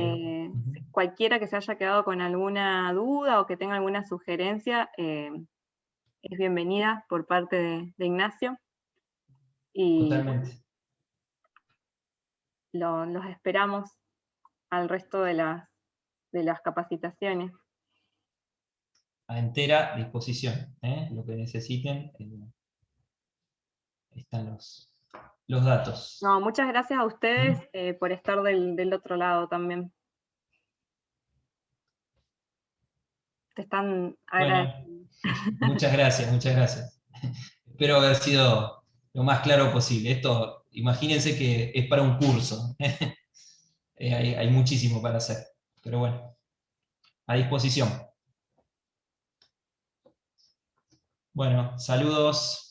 cualquiera que se haya quedado con alguna duda o que tenga alguna sugerencia, es bienvenida por parte de Ignacio. Y totalmente. los esperamos al resto de las capacitaciones. A entera disposición, lo que necesiten, están los datos. No, muchas gracias a ustedes por estar del otro lado también. Te están agradeciendo. Bueno, muchas gracias. Espero haber sido lo más claro posible. Esto, imagínense que es para un curso. Hay muchísimo para hacer. Pero bueno, a disposición. Bueno, saludos.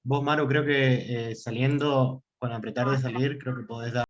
Vos, Maru, creo que saliendo, con apretar de salir, creo que podés dar